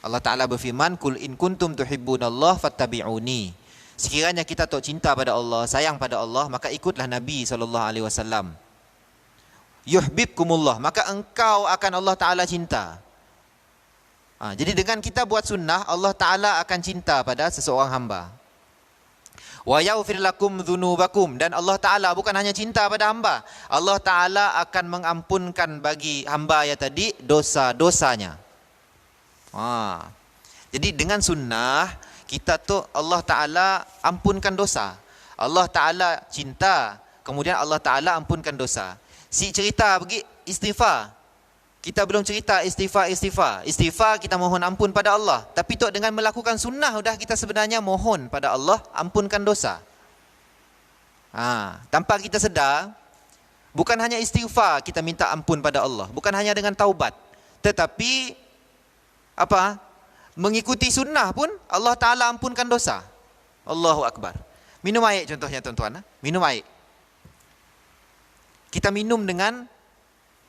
Allah Ta'ala berfirman, Kul in kuntum tuhibbunallah fattabi'uni. Sekiranya kita tak cinta pada Allah, sayang pada Allah, maka ikutlah Nabi SAW. Yuhbibkumullah, maka engkau akan Allah Ta'ala cinta. Jadi dengan kita buat sunnah, Allah Ta'ala akan cinta pada seseorang hamba. Wa yaghfir lakum dzunubakum, dan Allah Ta'ala bukan hanya cinta pada hamba, Allah Ta'ala akan mengampunkan bagi hamba ya tadi dosa-dosanya. Jadi dengan sunnah kita tu Allah Ta'ala ampunkan dosa. Allah Ta'ala cinta, kemudian Allah Ta'ala ampunkan dosa. Si cerita pergi istighfar, kita belum cerita istighfar kita mohon ampun pada Allah. Tapi tu dengan melakukan sunnah sudah kita sebenarnya mohon pada Allah ampunkan dosa. Tanpa kita sedar, bukan hanya istighfar kita minta ampun pada Allah, bukan hanya dengan taubat, tetapi mengikuti sunnah pun Allah Ta'ala ampunkan dosa. Allahu Akbar. Minum air contohnya tuan-tuan. Minum air. Kita minum dengan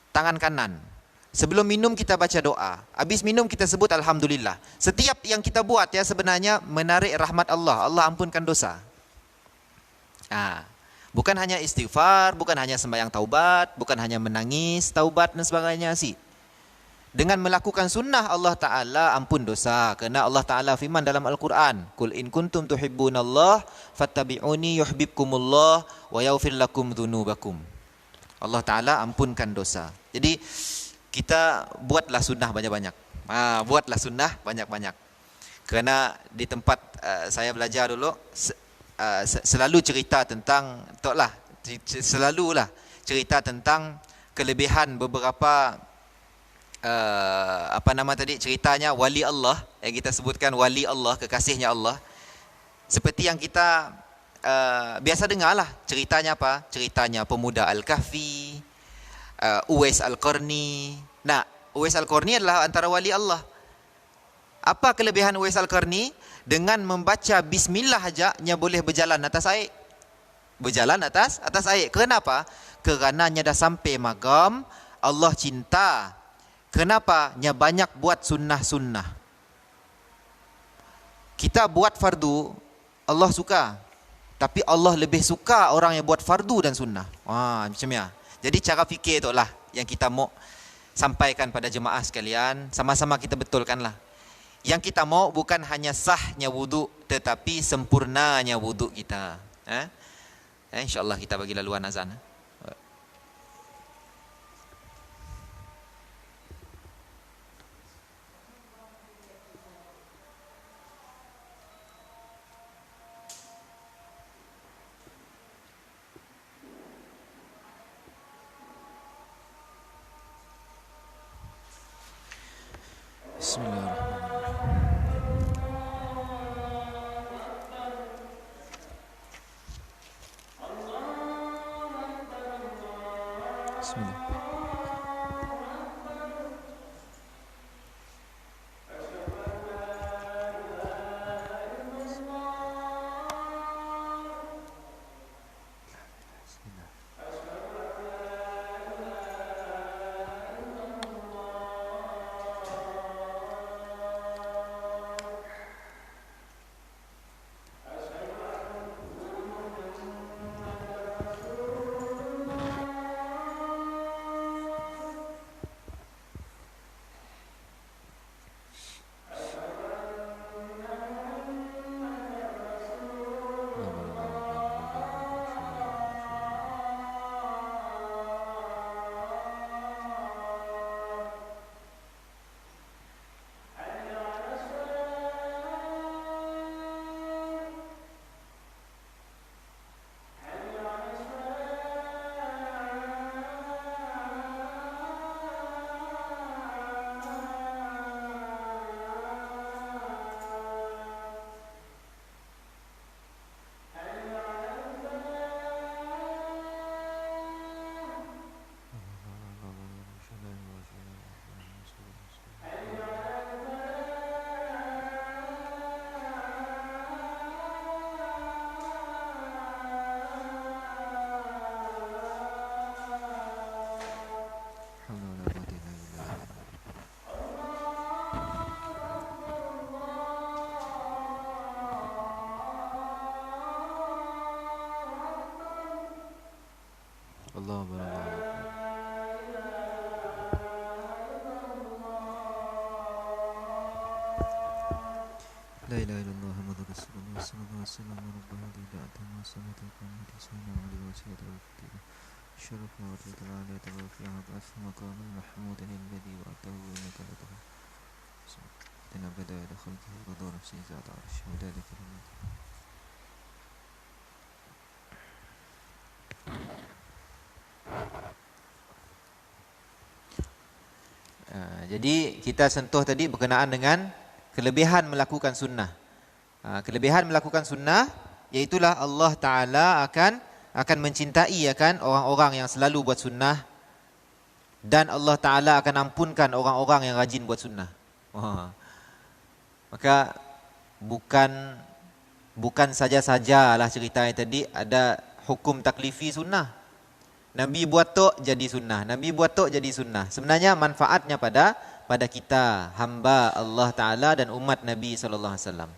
tangan kanan. Sebelum minum kita baca doa. Habis minum kita sebut Alhamdulillah. Setiap yang kita buat ya sebenarnya menarik rahmat Allah. Allah ampunkan dosa. Bukan hanya istighfar, bukan hanya sembahyang taubat, bukan hanya menangis taubat dan sebagainya sih. Dengan melakukan sunnah Allah Ta'ala ampun dosa. Kerana Allah Ta'ala firman dalam Al-Quran, Kul in kuntum tuhibbunallah fattabi'uni yuhibbukumullah wa yaghfir lakum dzunubakum. Allah Ta'ala ampunkan dosa. Jadi kita buatlah sunnah banyak-banyak. Buatlah sunnah banyak-banyak. Kerana di tempat saya belajar dulu, selalu cerita tentang, selalulah cerita tentang kelebihan beberapa ceritanya wali Allah, yang kita sebutkan wali Allah, kekasihnya Allah. Seperti yang kita biasa dengarlah ceritanya ceritanya pemuda Al-Kahfi, Uwais Al-Qarni. Uwais Al-Qarni adalah antara wali Allah. Apa kelebihan Uwais Al-Qarni? Dengan membaca bismillah saja boleh berjalan atas air. Berjalan atas air. Kenapa? Kerananya dah sampai magam Allah cinta. Kenapa? Nya banyak buat sunnah-sunnah. Kita buat fardu, Allah suka. Tapi Allah lebih suka orang yang buat fardu dan sunnah. Macam ya. Jadi cara fikir itulah yang kita mau sampaikan pada jemaah sekalian. Sama-sama kita betulkanlah. Yang kita mau bukan hanya sahnya wuduk, tetapi sempurnanya wuduk kita. InsyaAllah kita bagi laluan azan. Bismillah. Allah. Barakallahu. La ilaha illallah Muhammadur Rasulullah sallallahu alaihi wasallam rabbana da'ata ma salatu qamati sunna wa wasiyatu al-fatih syaraf wa ta'ala tabaraka wa ta'ala maqam mahmud alladhi wa'atahu innaka latahu dana bada khalqihi wa dawra fi zat arsh wa dalika jadi kita sentuh tadi berkenaan dengan kelebihan melakukan sunnah. Kelebihan melakukan sunnah iaitulah Allah Ta'ala akan mencintai orang-orang yang selalu buat sunnah, dan Allah Ta'ala akan ampunkan orang-orang yang rajin buat sunnah. Maka bukan saja-sajalah cerita yang tadi ada hukum taklifi sunnah. Nabi buat tok jadi sunnah, Nabi buat tok jadi sunnah. Sebenarnya manfaatnya pada kita, hamba Allah Ta'ala dan umat Nabi SAW.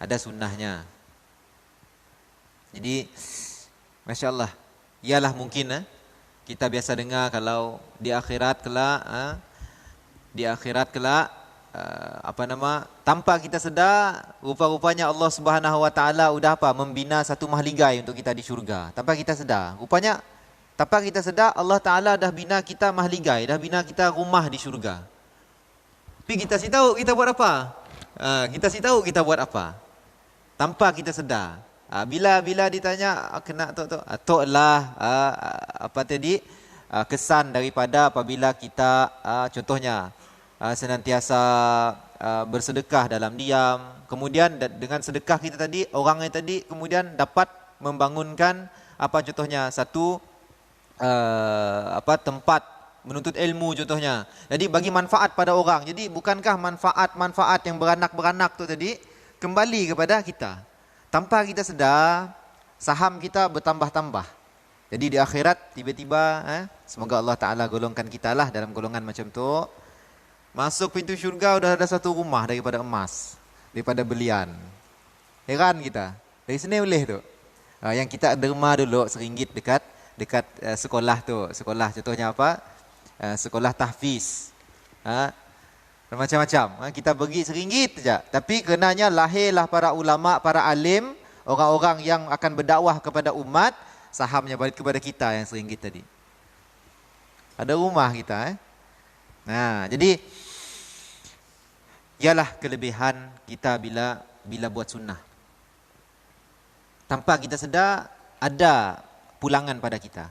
Ada sunnahnya. Jadi Masya Allah, ialah mungkin kita biasa dengar kalau di akhirat kelak tanpa kita sedar, rupa-rupanya Allah Subhanahu Wa Ta'ala udah membina satu mahligai untuk kita di syurga. Tanpa kita sedar, rupanya tanpa kita sedar Allah Ta'ala dah bina kita mahligai, dah bina kita rumah di syurga. Tapi kita si tahu kita buat apa? Kita si tahu kita buat apa? Tanpa kita sedar. Bila ditanya kena toklah kesan daripada apabila kita contohnya senantiasa bersedekah dalam diam. Kemudian dengan sedekah kita tadi, orang yang tadi kemudian dapat membangunkan contohnya satu tempat menuntut ilmu contohnya. Jadi bagi manfaat pada orang. Jadi bukankah manfaat yang beranak-beranak tu tadi kembali kepada kita. Tanpa kita sedar, saham kita bertambah-tambah. Jadi di akhirat tiba-tiba semoga Allah Ta'ala golongkan kita lah dalam golongan macam tu. Masuk pintu syurga sudah ada satu rumah daripada emas, daripada belian. Heran kita. Dari sini boleh tu. Yang kita derma dulu RM1 dekat sekolah tu. Sekolah contohnya sekolah tahfiz. Macam-macam. Kita bagi RM1 saja. Tapi kerenanya lahirlah para ulama, para alim, orang-orang yang akan berdakwah kepada umat, sahamnya balik kepada kita yang RM1 tadi. Ada rumah kita. Jadi ialah kelebihan kita bila buat sunnah. Tanpa kita sedar ada pulangan pada kita.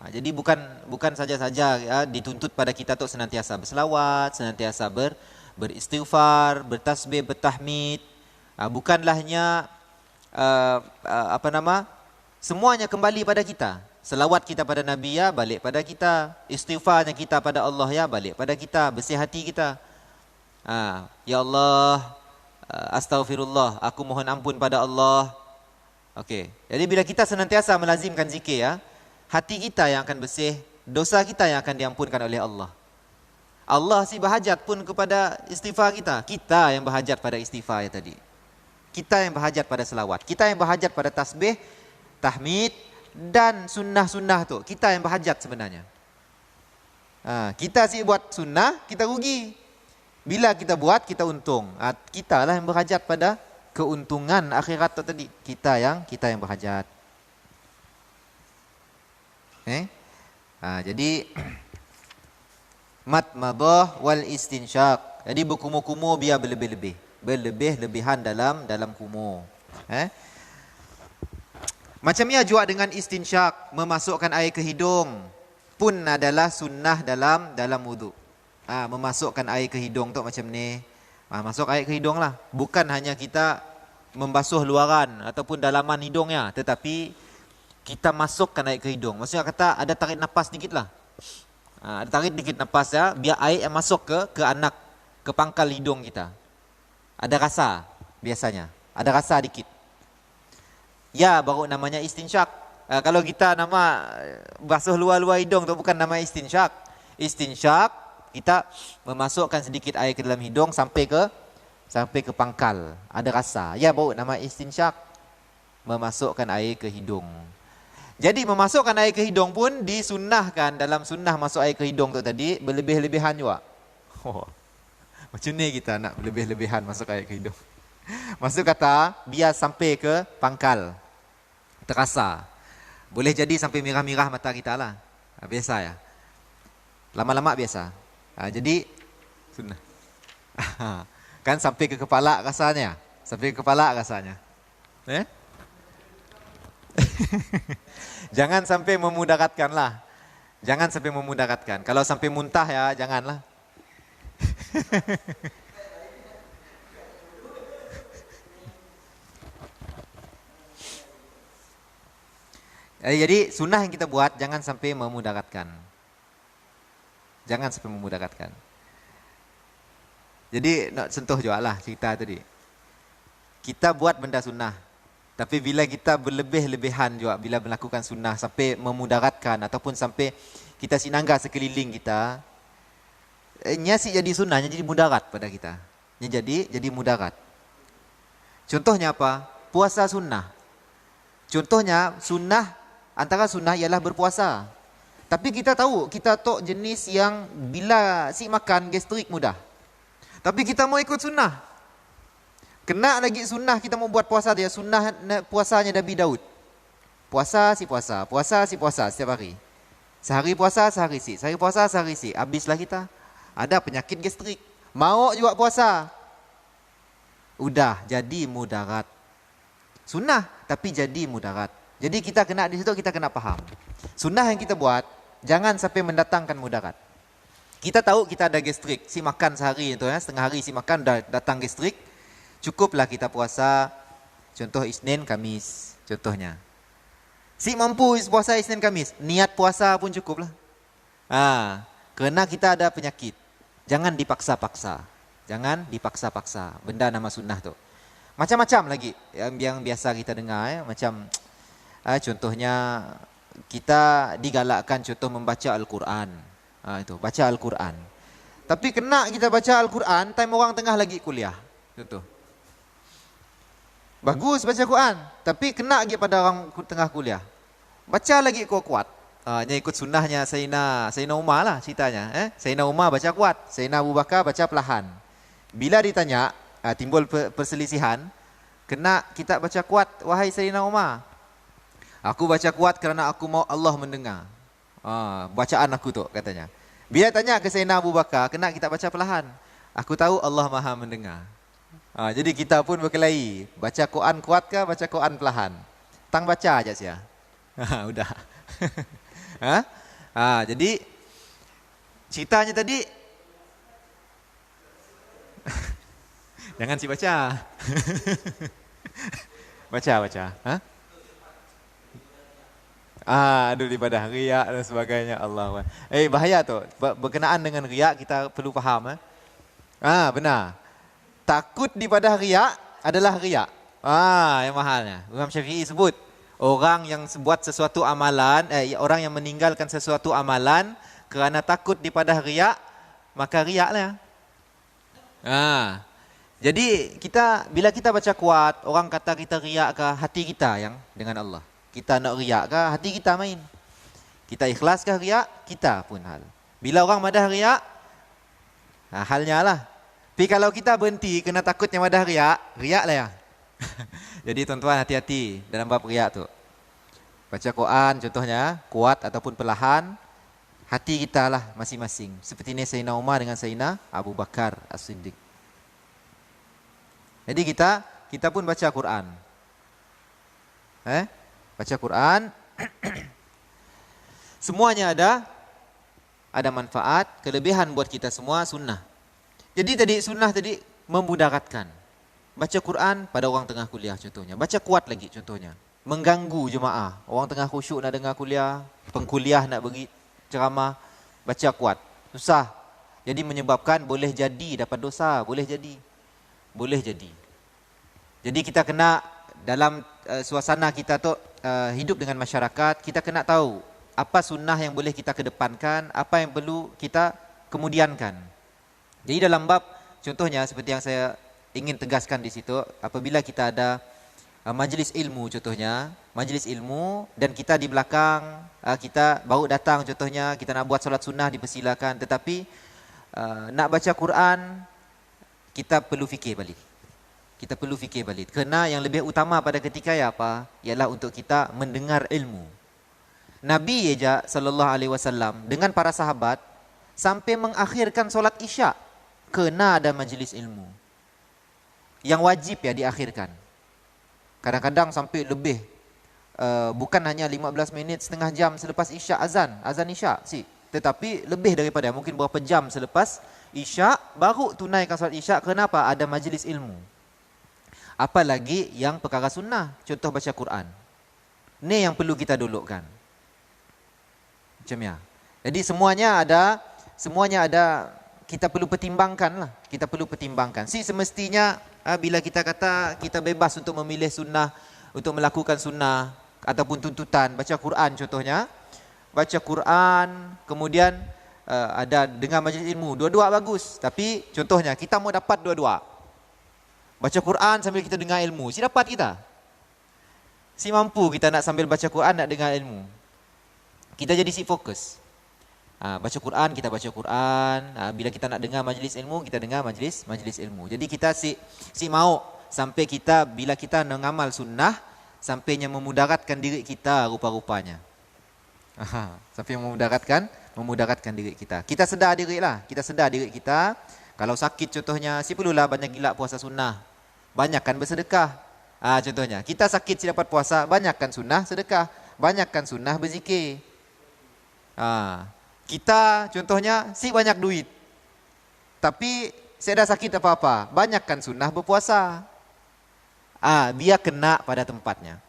Jadi bukan saja-saja dituntut pada kita untuk senantiasa berselawat, senantiasa beristighfar, bertasbih, bertahmid. Bukanlah hanya semuanya kembali pada kita. Selawat kita pada Nabi balik pada kita. Istighfarnya kita pada Allah balik pada kita. Bersih hati kita. Ya Allah, astaghfirullah, aku mohon ampun pada Allah. Okey. Jadi bila kita senantiasa melazimkan zikir hati kita yang akan bersih, dosa kita yang akan diampunkan oleh Allah. Allah si berhajat pun kepada istighfar kita. Kita yang berhajat pada istighfar tadi. Kita yang berhajat pada selawat. Kita yang berhajat pada tasbih, tahmid dan sunnah-sunnah tu. Kita yang berhajat sebenarnya. Kita si buat sunnah, kita rugi. Bila kita buat, kita untung. Kita lah yang berhajat pada keuntungan akhirat tu tadi. Kita yang berhajat. Jadi matmadah wal istinsyaq. Jadi berkumur-kumur biar berlebih-lebih. Berlebih-lebihan dalam kumur. Macamnya juga dengan istinsyaq, memasukkan air ke hidung pun adalah sunnah dalam wudu. Memasukkan air ke hidung tu macam ni. Masuk air ke hidung lah. Bukan hanya kita membasuh luaran ataupun dalaman hidungnya, tetapi kita masukkan air ke hidung. Maksudnya kata ada tarik nafas sedikit lah. Ada tarik sedikit nafas biar air yang masuk ke pangkal hidung kita. Ada rasa biasanya. Ada rasa dikit. Baru namanya istinsyaq. Kalau kita nama basuh luar-luar hidung tu bukan nama istinsyaq. Istinsyaq kita memasukkan sedikit air ke dalam hidung sampai ke pangkal. Ada rasa. Baru nama istinsyaq. Memasukkan air ke hidung. Jadi memasukkan air ke hidung pun disunnahkan. Dalam sunnah masuk air ke hidung tu tadi berlebih-lebihan juga. Oh, macam ni kita nak berlebih-lebihan masuk air ke hidung. Maksud kata biar sampai ke pangkal, terasa. Boleh jadi sampai mirah-mirah mata kita lah. Biasa ya. Lama-lama biasa. Jadi sunnah. Kan sampai ke kepala rasanya. Sampai ke kepala rasanya. Jangan sampai memudaratkan lah. Jangan sampai memudaratkan. Kalau sampai muntah ya janganlah. Jadi sunnah yang kita buat jangan sampai memudaratkan. Jangan sampai memudaratkan. Jadi nak sentuh juga lah cerita tadi. Kita buat benda sunnah. Tapi bila kita berlebih-lebihan juga bila melakukan sunnah sampai memudaratkan ataupun sampai kita sinangga sekeliling kita, nyasi jadi sunnahnya jadi mudarat pada kita. Jadi mudarat. Contohnya apa? Puasa sunnah. Contohnya sunnah, antara sunnah ialah berpuasa. Tapi kita tahu kita tok jenis yang bila si makan gastrik mudah. Tapi kita mau ikut sunnah. Kena lagi sunnah kita mau buat puasa dia. Sunnah puasanya Nabi Daud. Puasa si puasa. Puasa si puasa setiap hari. Sehari puasa, sehari si. Sehari puasa, sehari si. Habislah kita. Ada penyakit gastrik. Mau juga puasa. Udah jadi mudarat. Sunnah tapi jadi mudarat. Jadi kita kena di situ kita kena faham. Sunnah yang kita buat jangan sampai mendatangkan mudarat. Kita tahu kita ada gastrik. Si makan sehari itu ya, setengah hari si makan dah datang gastrik. Cukuplah kita puasa contoh Isnin Kamis contohnya. Si mampu puasa Isnin Kamis, niat puasa pun cukuplah. Kerana kita ada penyakit. Jangan dipaksa-paksa. Jangan dipaksa-paksa. Benda nama sunnah tu. Macam-macam lagi yang biasa kita dengar ya, macam contohnya kita digalakkan contoh membaca Al-Quran. Itu baca Al-Quran. Tapi kena kita baca Al-Quran time orang tengah lagi kuliah. Contoh. Bagus baca Quran, tapi kena lagi pada orang tengah kuliah. Baca lagi kuat-kuat. Nya ikut sunnahnya Sayyidina Umar lah ceritanya. Sayyidina Umar baca kuat, Sayyidina Abu Bakar baca perlahan. Bila ditanya, timbul perselisihan, kena kita baca kuat, wahai Sayyidina Umar. Aku baca kuat kerana aku mau Allah mendengar. Bacaan aku tu katanya. Bila tanya ke Sayyidina Abu Bakar, kena kita baca perlahan. Aku tahu Allah Maha mendengar. Jadi kita pun berkelahi. Baca Quran kuat ke, baca Quran perlahan? Tang baca aja sia. Udah. Jadi ceritanya tadi jangan si baca. baca. Aduh ibadah riak dan sebagainya. Allah. Bahaya tu. Berkenaan dengan riak kita perlu faham. Benar. Takut daripada riak adalah riak. Yang mahalnya. Imam Syafi'i sebut, orang yang buat sesuatu amalan, orang yang meninggalkan sesuatu amalan kerana takut daripada riak, maka riaklah. Jadi bila kita baca kuat, orang kata kita riak ke hati kita yang dengan Allah. Kita nak riak ke hati kita main. Kita ikhlas ke riak, kita pun hal. Bila orang madah riak, halnya lah. Tapi kalau kita berhenti kena takutnya madah riak lah ya. Jadi tuan-tuan hati-hati dalam bab riak tu. Baca Quran contohnya kuat ataupun perlahan, hati kita lah masing-masing. Seperti ini Sayyidina Umar dengan Sayyidina Abu Bakar As-Siddiq. Jadi kita pun baca Quran. Baca Quran. Semuanya ada manfaat, kelebihan buat kita semua sunnah. Jadi sunnah tadi memudaratkan. Baca Quran pada orang tengah kuliah contohnya. Baca kuat lagi contohnya. Mengganggu jemaah. Orang tengah khusyuk nak dengar kuliah, pengkuliah nak bagi ceramah, baca kuat. Susah. Jadi menyebabkan boleh jadi dapat dosa, boleh jadi. Jadi kita kena dalam suasana kita tu hidup dengan masyarakat, kita kena tahu apa sunnah yang boleh kita kedepankan, apa yang perlu kita kemudiankan. Jadi dalam bab contohnya seperti yang saya ingin tegaskan di situ, apabila kita ada majlis ilmu contohnya, majlis ilmu dan kita di belakang, kita baru datang contohnya, kita nak buat solat sunnah dipersilakan, tetapi nak baca Quran kita perlu fikir balik. Kita perlu fikir balik. Kerana yang lebih utama pada ketika apa? Ialah untuk kita mendengar ilmu. Nabi saja sallallahu alaihi wasallam dengan para sahabat sampai mengakhirkan solat Isyak kerana ada majlis ilmu. Yang wajib diakhirkan. Kadang-kadang sampai lebih, bukan hanya 15 minit, setengah jam selepas Isyak azan Isyak tetapi lebih daripada mungkin berapa jam selepas Isyak baru tunaikan solat Isyak. Kenapa? Ada majlis ilmu. Apalagi yang perkara sunnah, contoh baca Quran. Ni yang perlu kita dudukkan. Macam ya. Jadi semuanya ada, kita perlu pertimbangkan lah. Kita perlu pertimbangkan. Semestinya bila kita kata kita bebas untuk memilih sunnah, untuk melakukan sunnah ataupun tuntutan, baca Quran contohnya. Baca Quran, kemudian ada dengar majlis ilmu. Dua-dua bagus. Tapi contohnya kita mau dapat dua-dua. Baca Quran sambil kita dengar ilmu. Dapat kita? Mampu kita nak sambil baca Quran nak dengar ilmu? Kita jadi fokus. Baca Quran, kita baca Quran. Bila kita nak dengar majlis ilmu, kita dengar majlis ilmu. Jadi kita mau sampai kita bila kita mengamal sunnah sampainya memudaratkan diri kita rupa-rupanya. Sampai memudaratkan diri kita. Kita sedar diri lah. Kita sedar diri kita. Kalau sakit contohnya, perlulah banyak gila puasa sunnah. Banyakkan bersedekah. Contohnya, kita sakit dapat puasa, banyakkan sunnah sedekah. Banyakkan sunnah berzikir. Kita contohnya, banyak duit. Tapi saya dah sakit apa-apa. Banyakkan sunnah berpuasa. Biar kena pada tempatnya.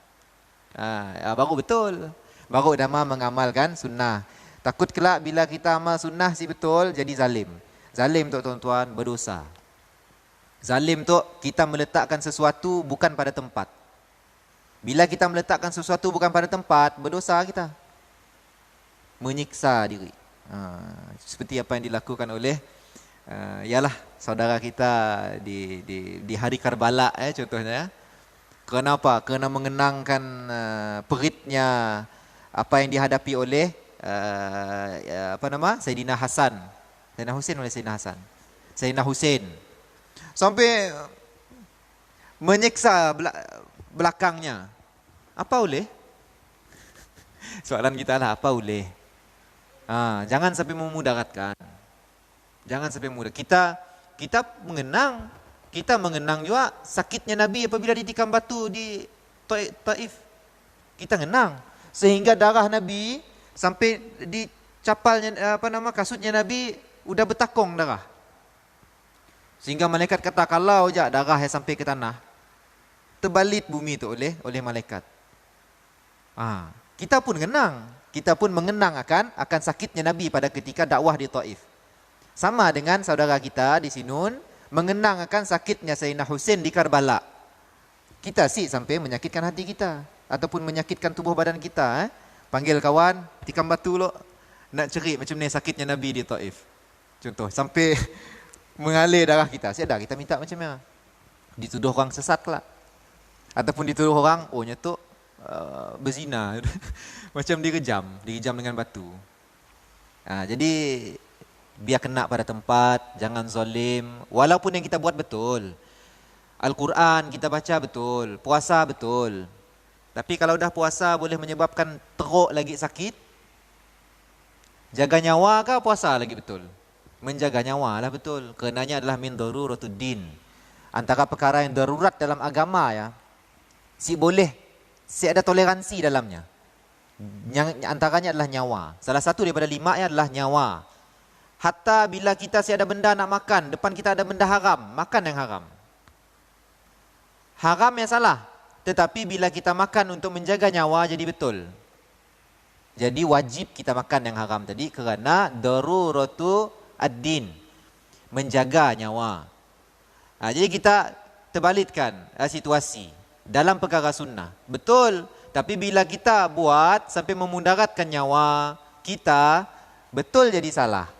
Baru betul. Baru dama mengamalkan sunnah. Takut kelak bila kita amal sunnah betul, jadi zalim. Zalim tu tuan-tuan berdosa. Zalim tu kita meletakkan sesuatu bukan pada tempat. Bila kita meletakkan sesuatu bukan pada tempat, berdosa kita. Menyiksa diri. Seperti apa yang dilakukan oleh ialah saudara kita di hari Karbala contohnya. Kenapa? Kerana mengenangkan peritnya apa yang dihadapi oleh Sayyidina Hasan. Sayyidina Husain oleh Sayyidina Hasan. Sayyidina Husain. Sampai menyiksa belakangnya. Apa boleh? Soalan kita lah, apa boleh? Jangan sampai memudaratkan. Jangan sampai memudaratkan. Kita mengenang juga sakitnya Nabi apabila ditikam batu di Taif. Kita mengenang. Sehingga darah Nabi sampai di capalnya kasutnya Nabi udah bertakung darah. Sehingga malaikat kata kalau darah yang sampai ke tanah, terbalit bumi itu oleh malaikat. Kita pun mengenang akan sakitnya Nabi pada ketika dakwah di Taif. Sama dengan saudara kita di Sinun mengenang akan sakitnya Sayyidina Husain di Karbala. Kita sampai menyakitkan hati kita ataupun menyakitkan tubuh badan kita. Panggil kawan, tikam batu lo, nak cerit macam ni sakitnya Nabi di Taif. Contoh, sampai mengalir darah kita. Sedar kita minta macam mana? Dituduh orang sesat kelak. Ataupun dituduh orang, nyetuk berzina. Macam direjam dengan batu. Jadi biar kena pada tempat, jangan zalim. Walaupun yang kita buat betul. Al-Quran kita baca betul, puasa betul. Tapi kalau dah puasa boleh menyebabkan teruk lagi sakit. Jaga nyawa ke puasa lagi betul? Menjaga nyawa lah betul. Kerenanya adalah min daruratuddin. Antara perkara yang darurat dalam agama boleh. Ada toleransi dalamnya. Yang antaranya adalah nyawa. Salah satu daripada 5 adalah nyawa. Hatta bila kita ada benda nak makan, depan kita ada benda haram, makan yang haram. Haram yang salah. Tetapi bila kita makan untuk menjaga nyawa jadi betul. Jadi wajib kita makan yang haram tadi kerana daruratu ad-din, menjaga nyawa. Jadi kita terbalitkan situasi dalam perkara sunnah. Betul, tapi bila kita buat sampai memudaratkan nyawa kita, betul jadi salah.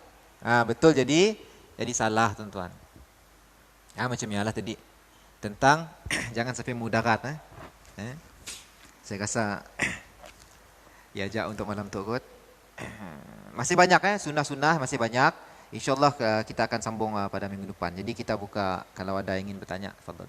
Betul jadi salah tuan-tuan. Macam yalah tadi tentang jangan sampai mudarat. Saya rasa diajak untuk malam tu kot. Masih banyak sunnah-sunnah masih banyak. InsyaAllah kita akan sambung pada minggu depan. Jadi kita buka kalau ada yang ingin bertanya. Fadhal.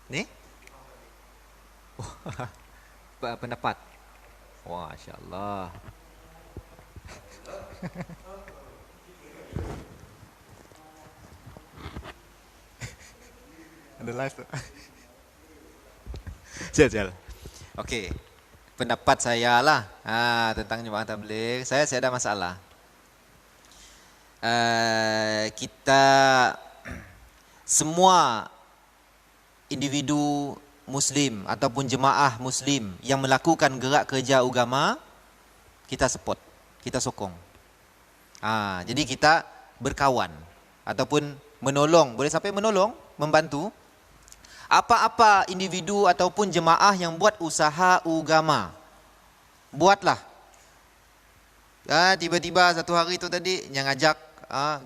Ni? Pendapat. Wah, insya-Allah. Ada live tu. Sial. Okey. Pendapat saya lah tentang jemaah tabligh. Saya ada masalah. Kita semua individu Muslim ataupun jemaah Muslim yang melakukan gerak kerja agama, kita support, kita sokong. Jadi kita berkawan ataupun menolong, boleh sampai menolong, membantu apa-apa individu ataupun jemaah yang buat usaha agama. Buatlah. Tiba-tiba satu hari itu tadi yang ajak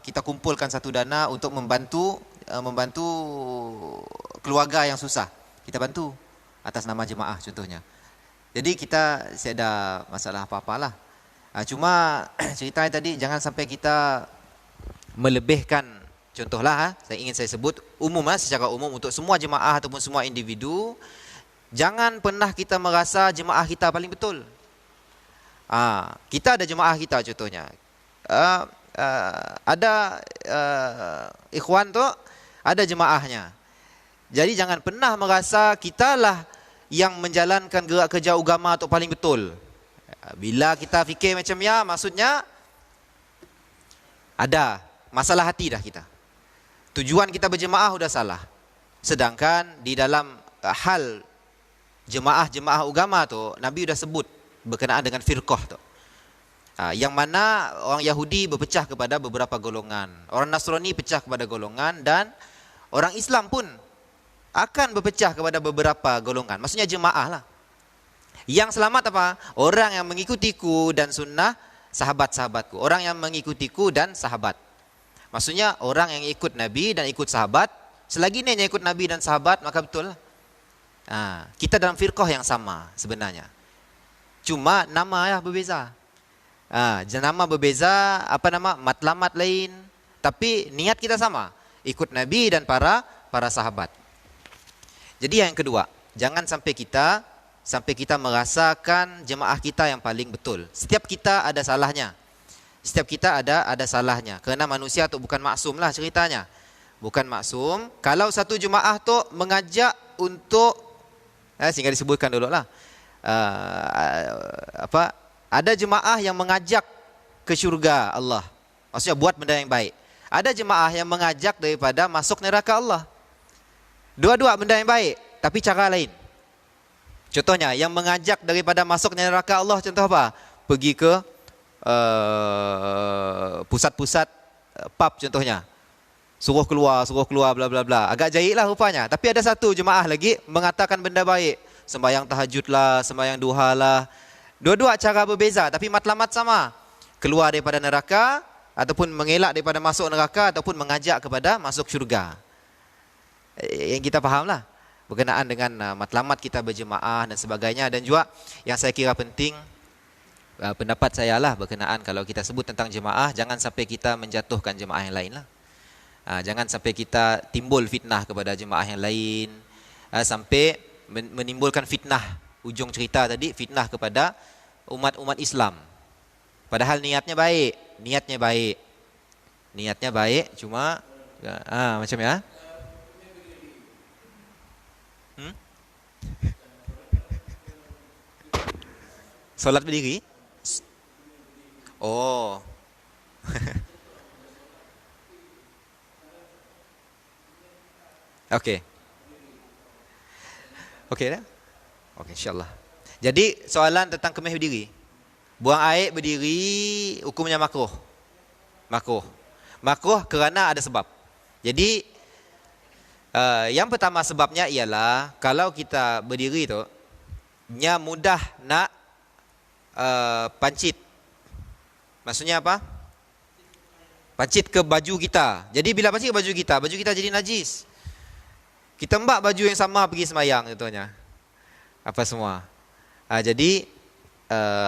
kita kumpulkan satu dana untuk membantu keluarga yang susah. Kita bantu atas nama jemaah contohnya. Jadi kita saya ada masalah apa-apalah. Cuma cerita tadi jangan sampai kita melebihkan. Contohlah saya sebut secara umum untuk semua jemaah ataupun semua individu, jangan pernah kita merasa jemaah kita paling betul. Kita ada jemaah kita contohnya. Ada ikhwan tu ada jemaahnya. Jadi jangan pernah merasa kitalah yang menjalankan gerak kerja agama tu paling betul. Bila kita fikir macam maksudnya ada masalah hati dah kita. Tujuan kita berjemaah sudah salah. Sedangkan di dalam hal jemaah agama tu Nabi sudah sebut berkenaan dengan firqah tu. Yang mana orang Yahudi berpecah kepada beberapa golongan. Orang Nasrani pecah kepada golongan dan orang Islam pun akan berpecah kepada beberapa golongan. Maksudnya jemaah lah. Yang selamat apa? Orang yang mengikutiku dan sunnah sahabat-sahabatku. Orang yang mengikutiku dan sahabat. Maksudnya orang yang ikut Nabi dan ikut sahabat. Selagi ni yang ikut Nabi dan sahabat, maka betul lah. Kita dalam firqah yang sama sebenarnya. Cuma nama berbeza. Nama berbeza, matlamat lain. Tapi niat kita sama. Ikut Nabi dan para sahabat. Jadi yang kedua, jangan sampai kita merasakan jemaah kita yang paling betul. Setiap kita ada salahnya. Setiap kita ada salahnya. Kerana manusia tu bukan maksum lah ceritanya. Bukan maksum. Kalau satu jemaah tu mengajak untuk sehingga disebutkan dulu lah. Ada jemaah yang mengajak ke syurga Allah. Maksudnya buat benda yang baik. Ada jemaah yang mengajak daripada masuk neraka Allah. Dua-dua benda yang baik, tapi cara lain. Contohnya, yang mengajak daripada masuk neraka Allah, contoh apa? Pergi ke pusat-pusat pub contohnya. Suruh keluar, bla bla bla. Agak jahil lah rupanya. Tapi ada satu jemaah lagi mengatakan benda baik. Sembahyang tahajud lah, sembahyang duha lah. Dua-dua cara berbeza, tapi matlamat sama. Keluar daripada neraka, ataupun mengelak daripada masuk neraka, ataupun mengajak kepada masuk syurga. Yang kita fahamlah berkenaan dengan matlamat kita berjemaah dan sebagainya. Dan juga yang saya kira penting, pendapat saya lah berkenaan kalau kita sebut tentang jemaah, jangan sampai kita menjatuhkan jemaah yang lain lah. Jangan sampai kita timbul fitnah kepada jemaah yang lain, sampai menimbulkan fitnah. Ujung cerita tadi, fitnah kepada umat Islam. Padahal niatnya baik, cuma macam solat berdiri. Oh. Okey dah. Okey, insya-Allah. Jadi soalan tentang kemih berdiri. Buang air berdiri hukumnya makruh. Makruh. Makruh kerana ada sebab. Jadi yang pertama sebabnya ialah kalau kita berdiri tu nya mudah nak pancit. Maksudnya apa? Pancit ke baju kita. Jadi bila pancit ke baju kita jadi najis. Kita mbak baju yang sama pergi semayang contohnya. Apa semua. Jadi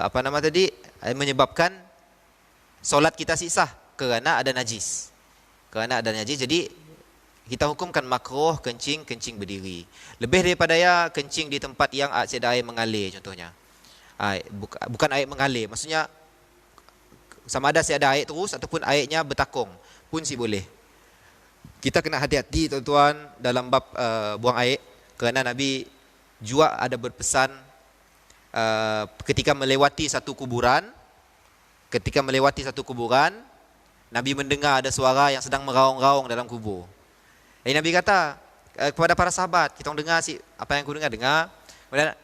apa nama tadi? Menyebabkan solat kita sisah kerana ada najis. Kerana ada najis, jadi kita hukumkan makruh kencing berdiri. Lebih daripada ya kencing di tempat yang ada air mengalir contohnya. Bukan air mengalir, maksudnya sama ada ada air terus ataupun airnya bertakung pun boleh. Kita kena hati-hati tuan-tuan dalam bab buang air, kerana Nabi juga ada berpesan ketika melewati satu kuburan, Nabi mendengar ada suara yang sedang meraung-raung dalam kubur. Nabi kata kepada para sahabat, kita dengar apa yang aku dengar. Kemudian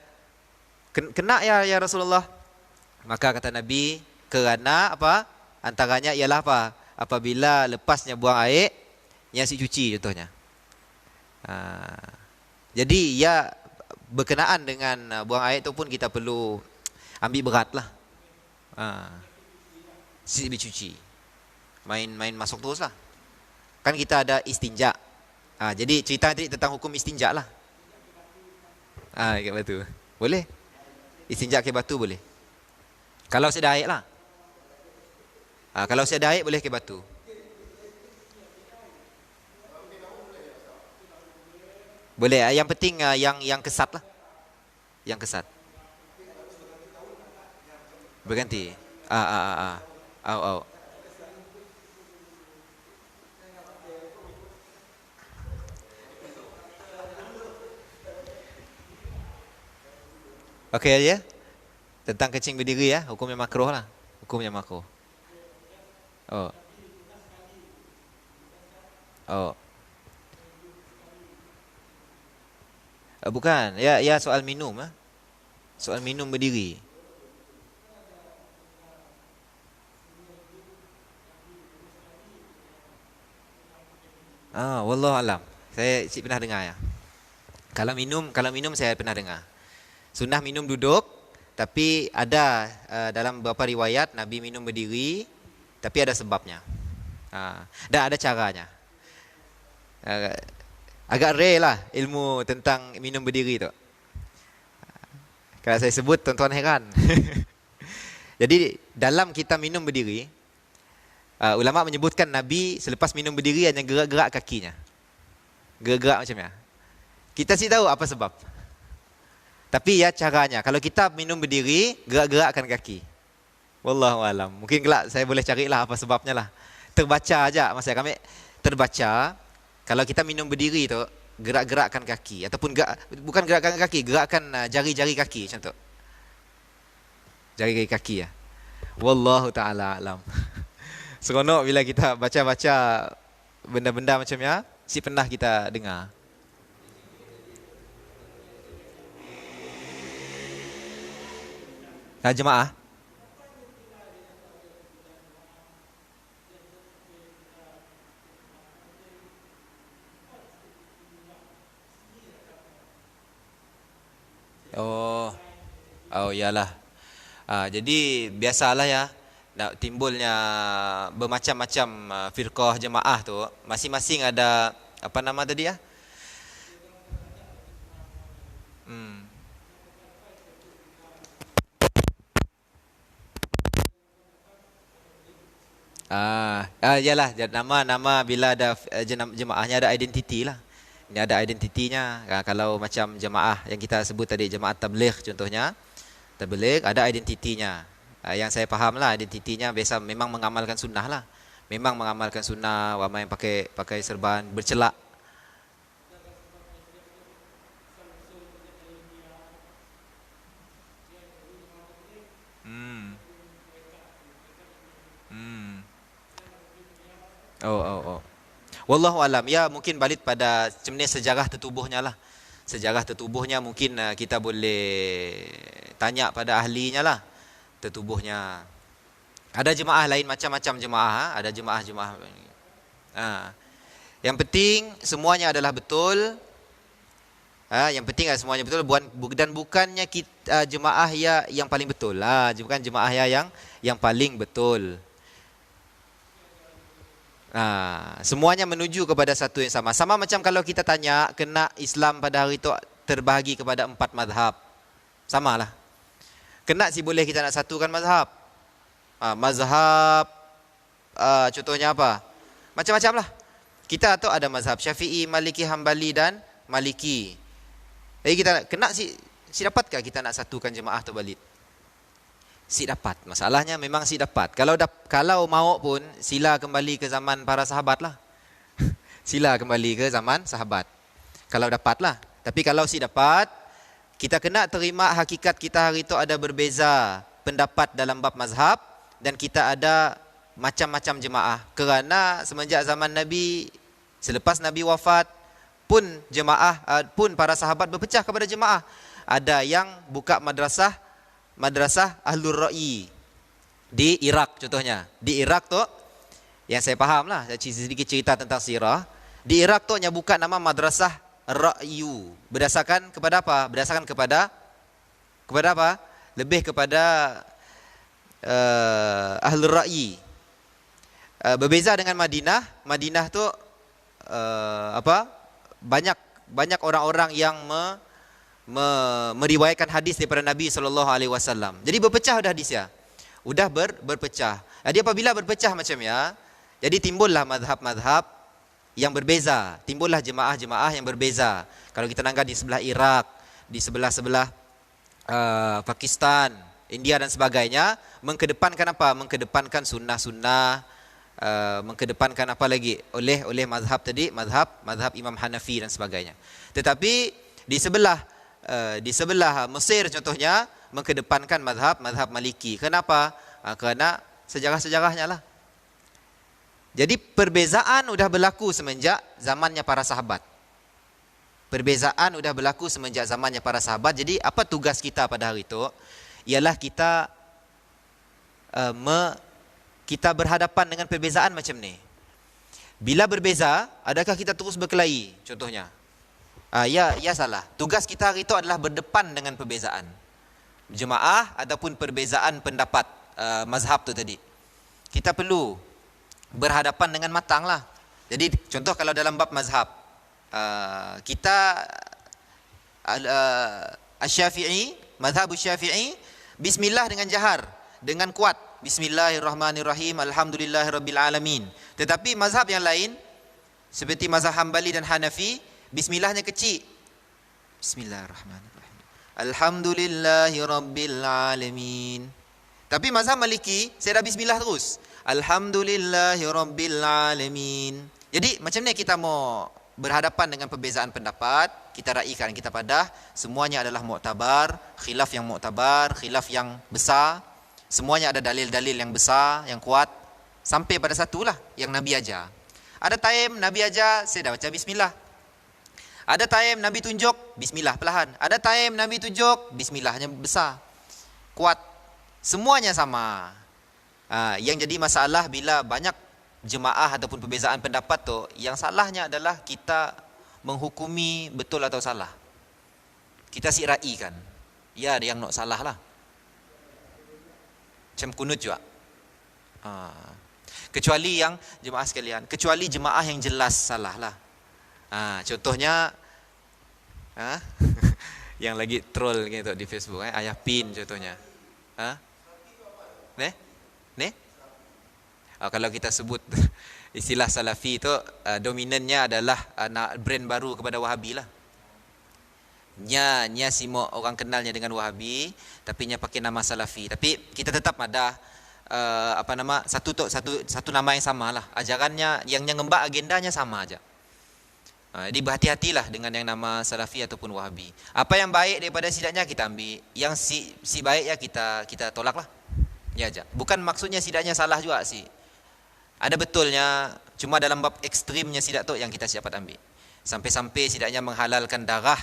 kena ya Rasulullah. Maka kata Nabi, kerana apa? Antaranya ialah apa? Apabila lepasnya buang air, yang cuci contohnya. Jadi ya berkenaan dengan buang air itu pun kita perlu ambil beratlah. Dicuci. Main masuk terus lah. Kan kita ada istinja. Jadi cerita nanti tentang hukum istinja lah. Ke batu. Boleh. Istinja ke batu boleh. Kalau saya ada air lah. Kalau saya ada air boleh ke batu. Boleh. Yang penting yang kesat lah. Yang kesat. Berganti. Okey ya. Tentang kencing berdiri ya, hukumnya makruh lah. Hukumnya makruh. Bukan. Ya soal minum lah. Soal minum berdiri. Wallahu alam. Saya pernah dengar ya. Kalau minum saya pernah dengar. Sunnah minum duduk, tapi ada dalam beberapa riwayat Nabi minum berdiri, tapi ada sebabnya. Dan ada caranya. Agak rare lah ilmu tentang minum berdiri tu. Kalau saya sebut tuan-tuan heran. Jadi dalam kita minum berdiri, ulama menyebutkan Nabi selepas minum berdiri hanya gerak-gerak kakinya. Gerak-gerak macam ya. Kita sih tahu apa sebab. Tapi ya caranya, kalau kita minum berdiri, gerak-gerakkan kaki. Wallahu alam. Mungkin kelak saya boleh carilah apa sebabnya lah. Terbaca aja, masa kami terbaca kalau kita minum berdiri tu gerak-gerakkan kaki ataupun bukan gerakkan kaki, gerakkan jari-jari kaki macam tu. Jari-jari kaki ya. Wallahu taala alam. Seronok bila kita baca-baca benda-benda macam ya, pernah kita dengar. Jemaah. Iyalah. Jadi biasalah ya, nak timbulnya bermacam-macam firqah jemaah tu, masing-masing ada apa nama tadi ya? Yalah, nama bila ada jemaahnya ada identiti lah. Ini ada identitinya. Kalau macam jemaah yang kita sebut tadi, jemaah tabligh contohnya, tabligh ada identitinya. Yang saya faham lah, identitinya biasa memang mengamalkan sunnah lah. Memang mengamalkan sunnah, ramai yang pakai serban, bercelak. Wallahu alam. Ya mungkin balik pada sebenarnya sejarah tertubuhnya lah. Sejarah tertubuhnya mungkin kita boleh tanya pada ahlinya lah. Tertubuhnya Ada jemaah lain macam-macam jemaah, ada jemaah-jemaah. Yang penting semuanya adalah betul. Yang penting semuanya betul, dan bukannya kita, jemaah yang paling betul. Bukan jemaah yang paling betul. Semuanya menuju kepada satu yang sama. Sama macam kalau kita tanya, kena Islam pada hari itu terbahagi kepada 4 mazhab. Samalah. Kena boleh kita nak satukan mazhab. Mazhab contohnya apa? Macam-macam lah. Kita tu ada mazhab Syafi'i, Maliki, Hambali dan Maliki. Jadi kita kena si dapatkah kita nak satukan jemaah tu balik? Si dapat. Masalahnya memang si dapat. Kalau mau pun sila kembali ke zaman para sahabat lah. Sila kembali ke zaman sahabat. Kalau dapatlah. Tapi kalau si dapat, kita kena terima hakikat kita hari itu ada berbeza pendapat dalam bab mazhab dan kita ada macam-macam jemaah. Kerana semenjak zaman Nabi, selepas Nabi wafat, pun pun para sahabat berpecah kepada jemaah. Ada yang buka madrasah Ahlur Ra'i di Iraq contohnya. Di Iraq tu, yang saya faham lah, saya sedikit cerita tentang sirah. Di Iraq tu yang buka nama madrasah Ra'yu. Berdasarkan kepada apa? Berdasarkan kepada apa? Lebih kepada Ahlur Ra'i. Berbeza dengan Madinah. Madinah tu banyak orang-orang yang meriwayatkan hadis daripada Nabi SAW. Jadi berpecah dah hadisnya. Udah berpecah. Jadi apabila berpecah macam ya, jadi timbullah mazhab-mazhab yang berbeza. Timbullah jemaah-jemaah yang berbeza. Kalau kita nanggap di sebelah Iraq, di sebelah Pakistan, India dan sebagainya, mengkedepankan apa? Mengkedepankan sunnah-sunnah, mengkedepankan apa lagi? Oleh mazhab tadi, mazhab Imam Hanafi dan sebagainya. Tetapi di sebelah Mesir contohnya mengkedepankan mazhab Maliki. Kenapa? Kerana sejarah-sejarahnya lah. Jadi perbezaan sudah berlaku semenjak zamannya para sahabat. Perbezaan sudah berlaku semenjak zamannya para sahabat. Jadi apa tugas kita pada hari itu? Ialah kita kita berhadapan dengan perbezaan macam ni. Bila berbeza, adakah kita terus berkelahi? Contohnya. Ya salah. Tugas kita hari itu adalah berdepan dengan perbezaan jemaah ataupun perbezaan pendapat mazhab tu tadi. Kita perlu berhadapan dengan matang lah. Jadi contoh kalau dalam bab mazhab, kita Asy-Syafi'i, mazhab Syafi'i, bismillah dengan jahar, dengan kuat. Bismillahirrahmanirrahim, alhamdulillahirabbil alamin. Tetapi mazhab yang lain seperti mazhab Hambali dan Hanafi, bismillahnya kecil. Bismillahirrahmanirrahim, alhamdulillahirabbil alamin. Tapi mazhab Maliki, saya dah bismillah terus. Alhamdulillahirabbil alamin. Jadi macam ni kita mau berhadapan dengan perbezaan pendapat, kita raikan, kita padah, semuanya adalah muktabar, khilaf yang muktabar, khilaf yang besar. Semuanya ada dalil-dalil yang besar, yang kuat. Sampai pada satulah yang Nabi ajar. Ada time Nabi ajar, saya dah baca bismillah. Ada time Nabi tunjuk, bismillah perlahan. Ada time Nabi tunjuk, bismillahnya besar, kuat. Semuanya sama. Yang jadi masalah bila banyak jemaah ataupun perbezaan pendapat tu, yang salahnya adalah kita menghukumi betul atau salah. Kita raikan. Ya, ada yang nak salah lah. Macam kunut juga. Kecuali yang jemaah sekalian, kecuali jemaah yang jelas salah lah. Contohnya yang lagi troll gitu di Facebook, Ayah Pin contohnya. Kalau kita sebut istilah Salafi itu, dominannya adalah brand baru kepada Wahabi lah. Nya semua orang kenalnya dengan Wahabi, tapi nya pakai nama Salafi. Tapi kita tetap ada satu nama yang sama lah. Ajarannya yang ngembak agendanya sama aja. Jadi berhati-hatilah dengan yang nama Salafi ataupun Wahabi. Apa yang baik daripada sidaknya kita ambil, yang si baik ya kita tolak lah. Ya aja. Bukan maksudnya sidaknya salah juga sih. Ada betulnya, cuma dalam bab ekstrimnya sidak tu yang kita dapat ambil. Sampai-sampai sidaknya menghalalkan darah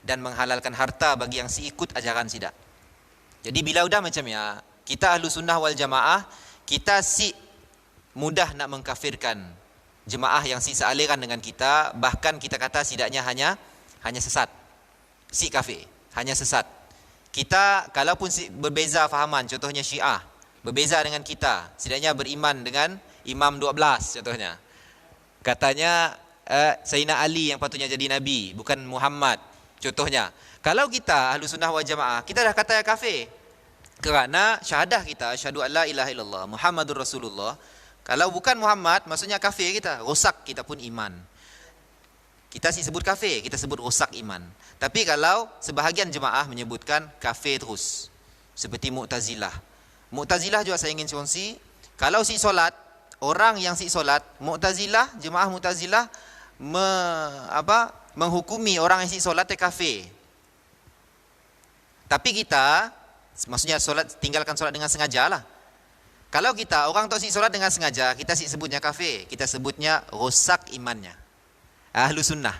dan menghalalkan harta bagi yang ikut ajaran sidak. Jadi bila udah macam ya, kita ahlu sunnah wal jamaah, kita si mudah nak mengkafirkan jemaah yang si sealiran dengan kita, bahkan kita kata setidaknya hanya sesat. Si kafir, hanya sesat. Kita kalaupun berbeza fahaman, contohnya Syiah berbeza dengan kita, setidaknya beriman dengan Imam 12 contohnya. Katanya Sayyidina Ali yang patutnya jadi nabi, bukan Muhammad contohnya. Kalau kita Ahlus Sunnah wal Jamaah, kita dah kata kafir. Kerana syahadah kita, asyhadu an la ilaha illallah Muhammadur Rasulullah. Kalau bukan Muhammad, maksudnya kafir kita, rosak kita pun iman. Kita sebut kafir, kita sebut rosak iman. Tapi kalau sebahagian jemaah menyebutkan kafir terus, seperti Mu'tazilah. Mu'tazilah juga saya ingin kongsi, kalau si solat, orang yang si solat, Mu'tazilah, jemaah Mu'tazilah menghukumi orang yang si solat kafir. Tapi kita, maksudnya solat, tinggalkan solat dengan sengaja lah. Kalau kita, orang tak si solat dengan sengaja, kita si sebutnya kafir, kita sebutnya rosak imannya. Ahlu Sunnah,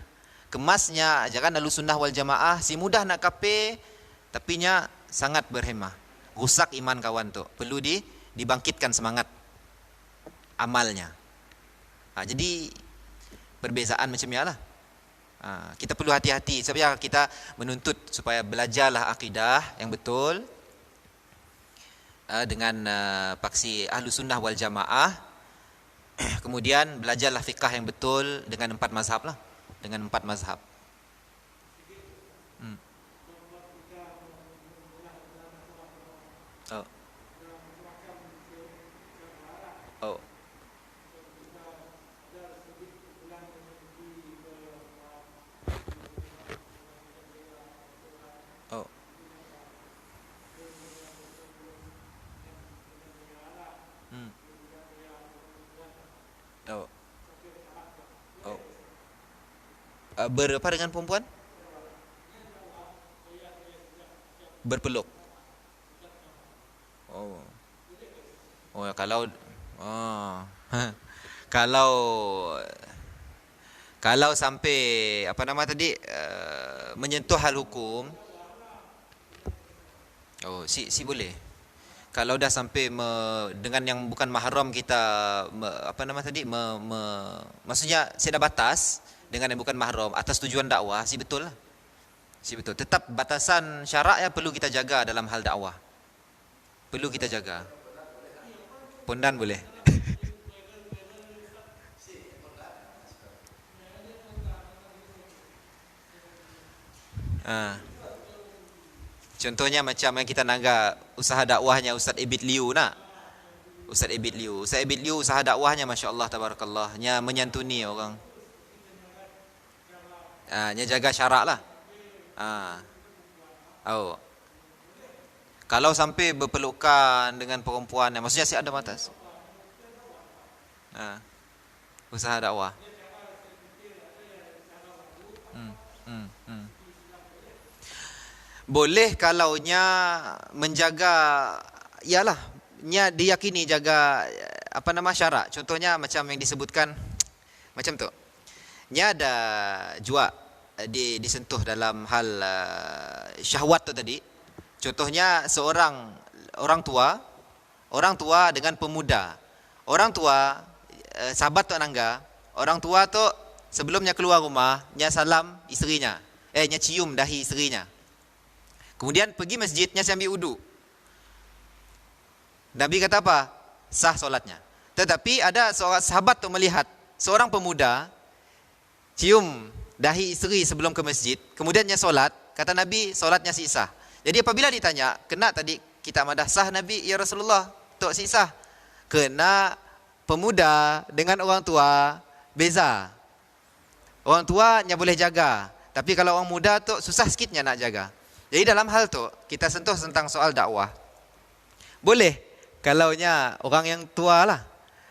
kemasnya ajaran Ahlu Sunnah wal Jamaah, si mudah nak kafir, tapi nya sangat berhemah. Rusak iman kawan tu, perlu dibangkitkan semangat amalnya. Jadi perbezaan macam ni lah. Kita perlu hati-hati supaya kita menuntut supaya belajarlah akidah yang betul dengan paksi Ahlu Sunnah wal Jamaah. Kemudian belajarlah fiqah yang betul dengan 4 mazhab lah, dengan 4 mazhab. Oh. Oh. Oh. Oh. Oh. Berapa dengan perempuan? Berpeluk. Oh. Oh, kalau kalau sampai apa nama tadi menyentuh hal hukum, si boleh. Kalau dah sampai dengan yang bukan mahram kita maksudnya saya dah batas dengan yang bukan mahram atas tujuan dakwah, si betul lah. Si betul. Tetap batasan syarak ya perlu kita jaga dalam hal dakwah. Perlu kita jaga. Pondan boleh. Contohnya macam yang kita naga usaha dakwahnya Ustaz Ibit Liu nak. Ustaz Ibit Liu usaha dakwahnya masya-Allah tabarakallah, nya menyantuni orang. Nya jaga syarak lah. Kalau sampai berpelukan dengan perempuan, maksudnya si ada batas. Usaha dakwah. Boleh kalau nya menjaga, ialah nya diyakini jaga syarak. Contohnya macam yang disebutkan macam tu. Nya ada jua disentuh dalam hal syahwat tu tadi. Contohnya seorang orang tua dengan pemuda. Orang tua sahabat tu nangga, orang tua tu sebelumnya keluar rumah, nya salam isterinya. Nya cium dahi isterinya. Kemudian pergi masjidnya saya ambil wudu. Nabi kata apa? Sah solatnya. Tetapi ada seorang sahabat tu melihat seorang pemuda cium dahi isteri sebelum ke masjid, kemudiannya solat, kata Nabi solatnya si sah. Jadi apabila ditanya, kena tadi kita madah sah Nabi, ya Rasulullah, tok si sah. Kena pemuda dengan orang tua beza. Orang tuanya boleh jaga, tapi kalau orang muda tu susah sikitnya nak jaga. Jadi dalam hal tu kita sentuh tentang soal dakwah. Boleh kalaunya orang yang tua lah.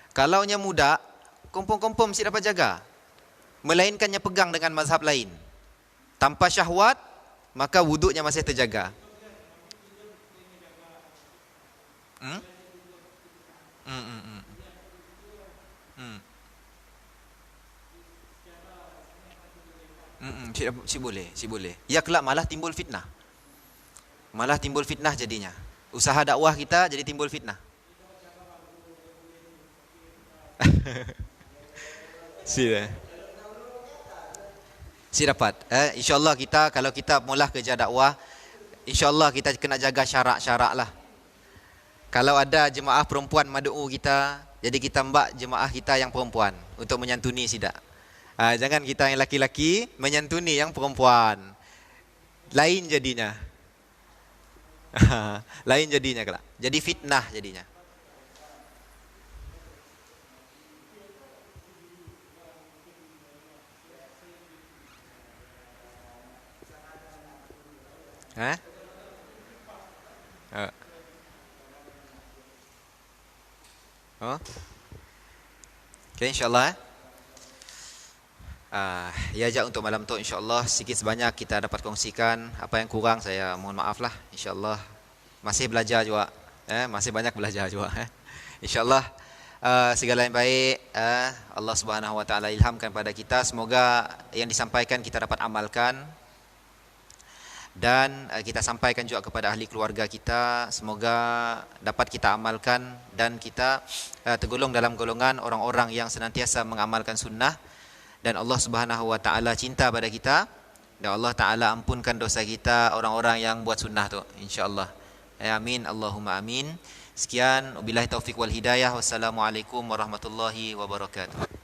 Kalaunya muda, kompom-kompom mesti dapat jaga. Melainkannya pegang dengan mazhab lain. Tanpa syahwat, maka wuduknya masih terjaga. Si boleh. Ya kelak malah timbul fitnah. Malah timbul fitnah jadinya. Usaha dakwah kita jadi timbul fitnah. Sila. Si dapat. InsyaAllah kita, kalau kita mula kerja dakwah, InsyaAllah kita kena jaga syarak-syarak lah. Kalau ada jemaah perempuan madu'u kita, jadi kita mbak jemaah kita yang perempuan untuk menyantuni sidak. Jangan kita yang laki-laki menyantuni yang perempuan. Lain jadinya. Lain jadinya kelak. Jadi fitnah jadinya. Oh. Okay, insyaAllah. Ya, ajak untuk malam tu insyaAllah sikit sebanyak kita dapat kongsikan. Apa yang kurang saya mohon maaf lah. InsyaAllah masih belajar juga. Masih banyak belajar juga. InsyaAllah segala yang baik Allah Subhanahu Wa Taala ilhamkan pada kita. Semoga yang disampaikan kita dapat amalkan. Dan kita sampaikan juga kepada ahli keluarga kita, semoga dapat kita amalkan dan kita tergolong dalam golongan orang-orang yang senantiasa mengamalkan sunnah, dan Allah Subhanahu Wa Taala cinta pada kita, dan Allah Taala ampunkan dosa kita orang-orang yang buat sunnah tu, insya-Allah. Amin, Allahumma amin. Sekian, wabillahi taufik wal hidayah. Wassalamualaikum warahmatullahi wabarakatuh.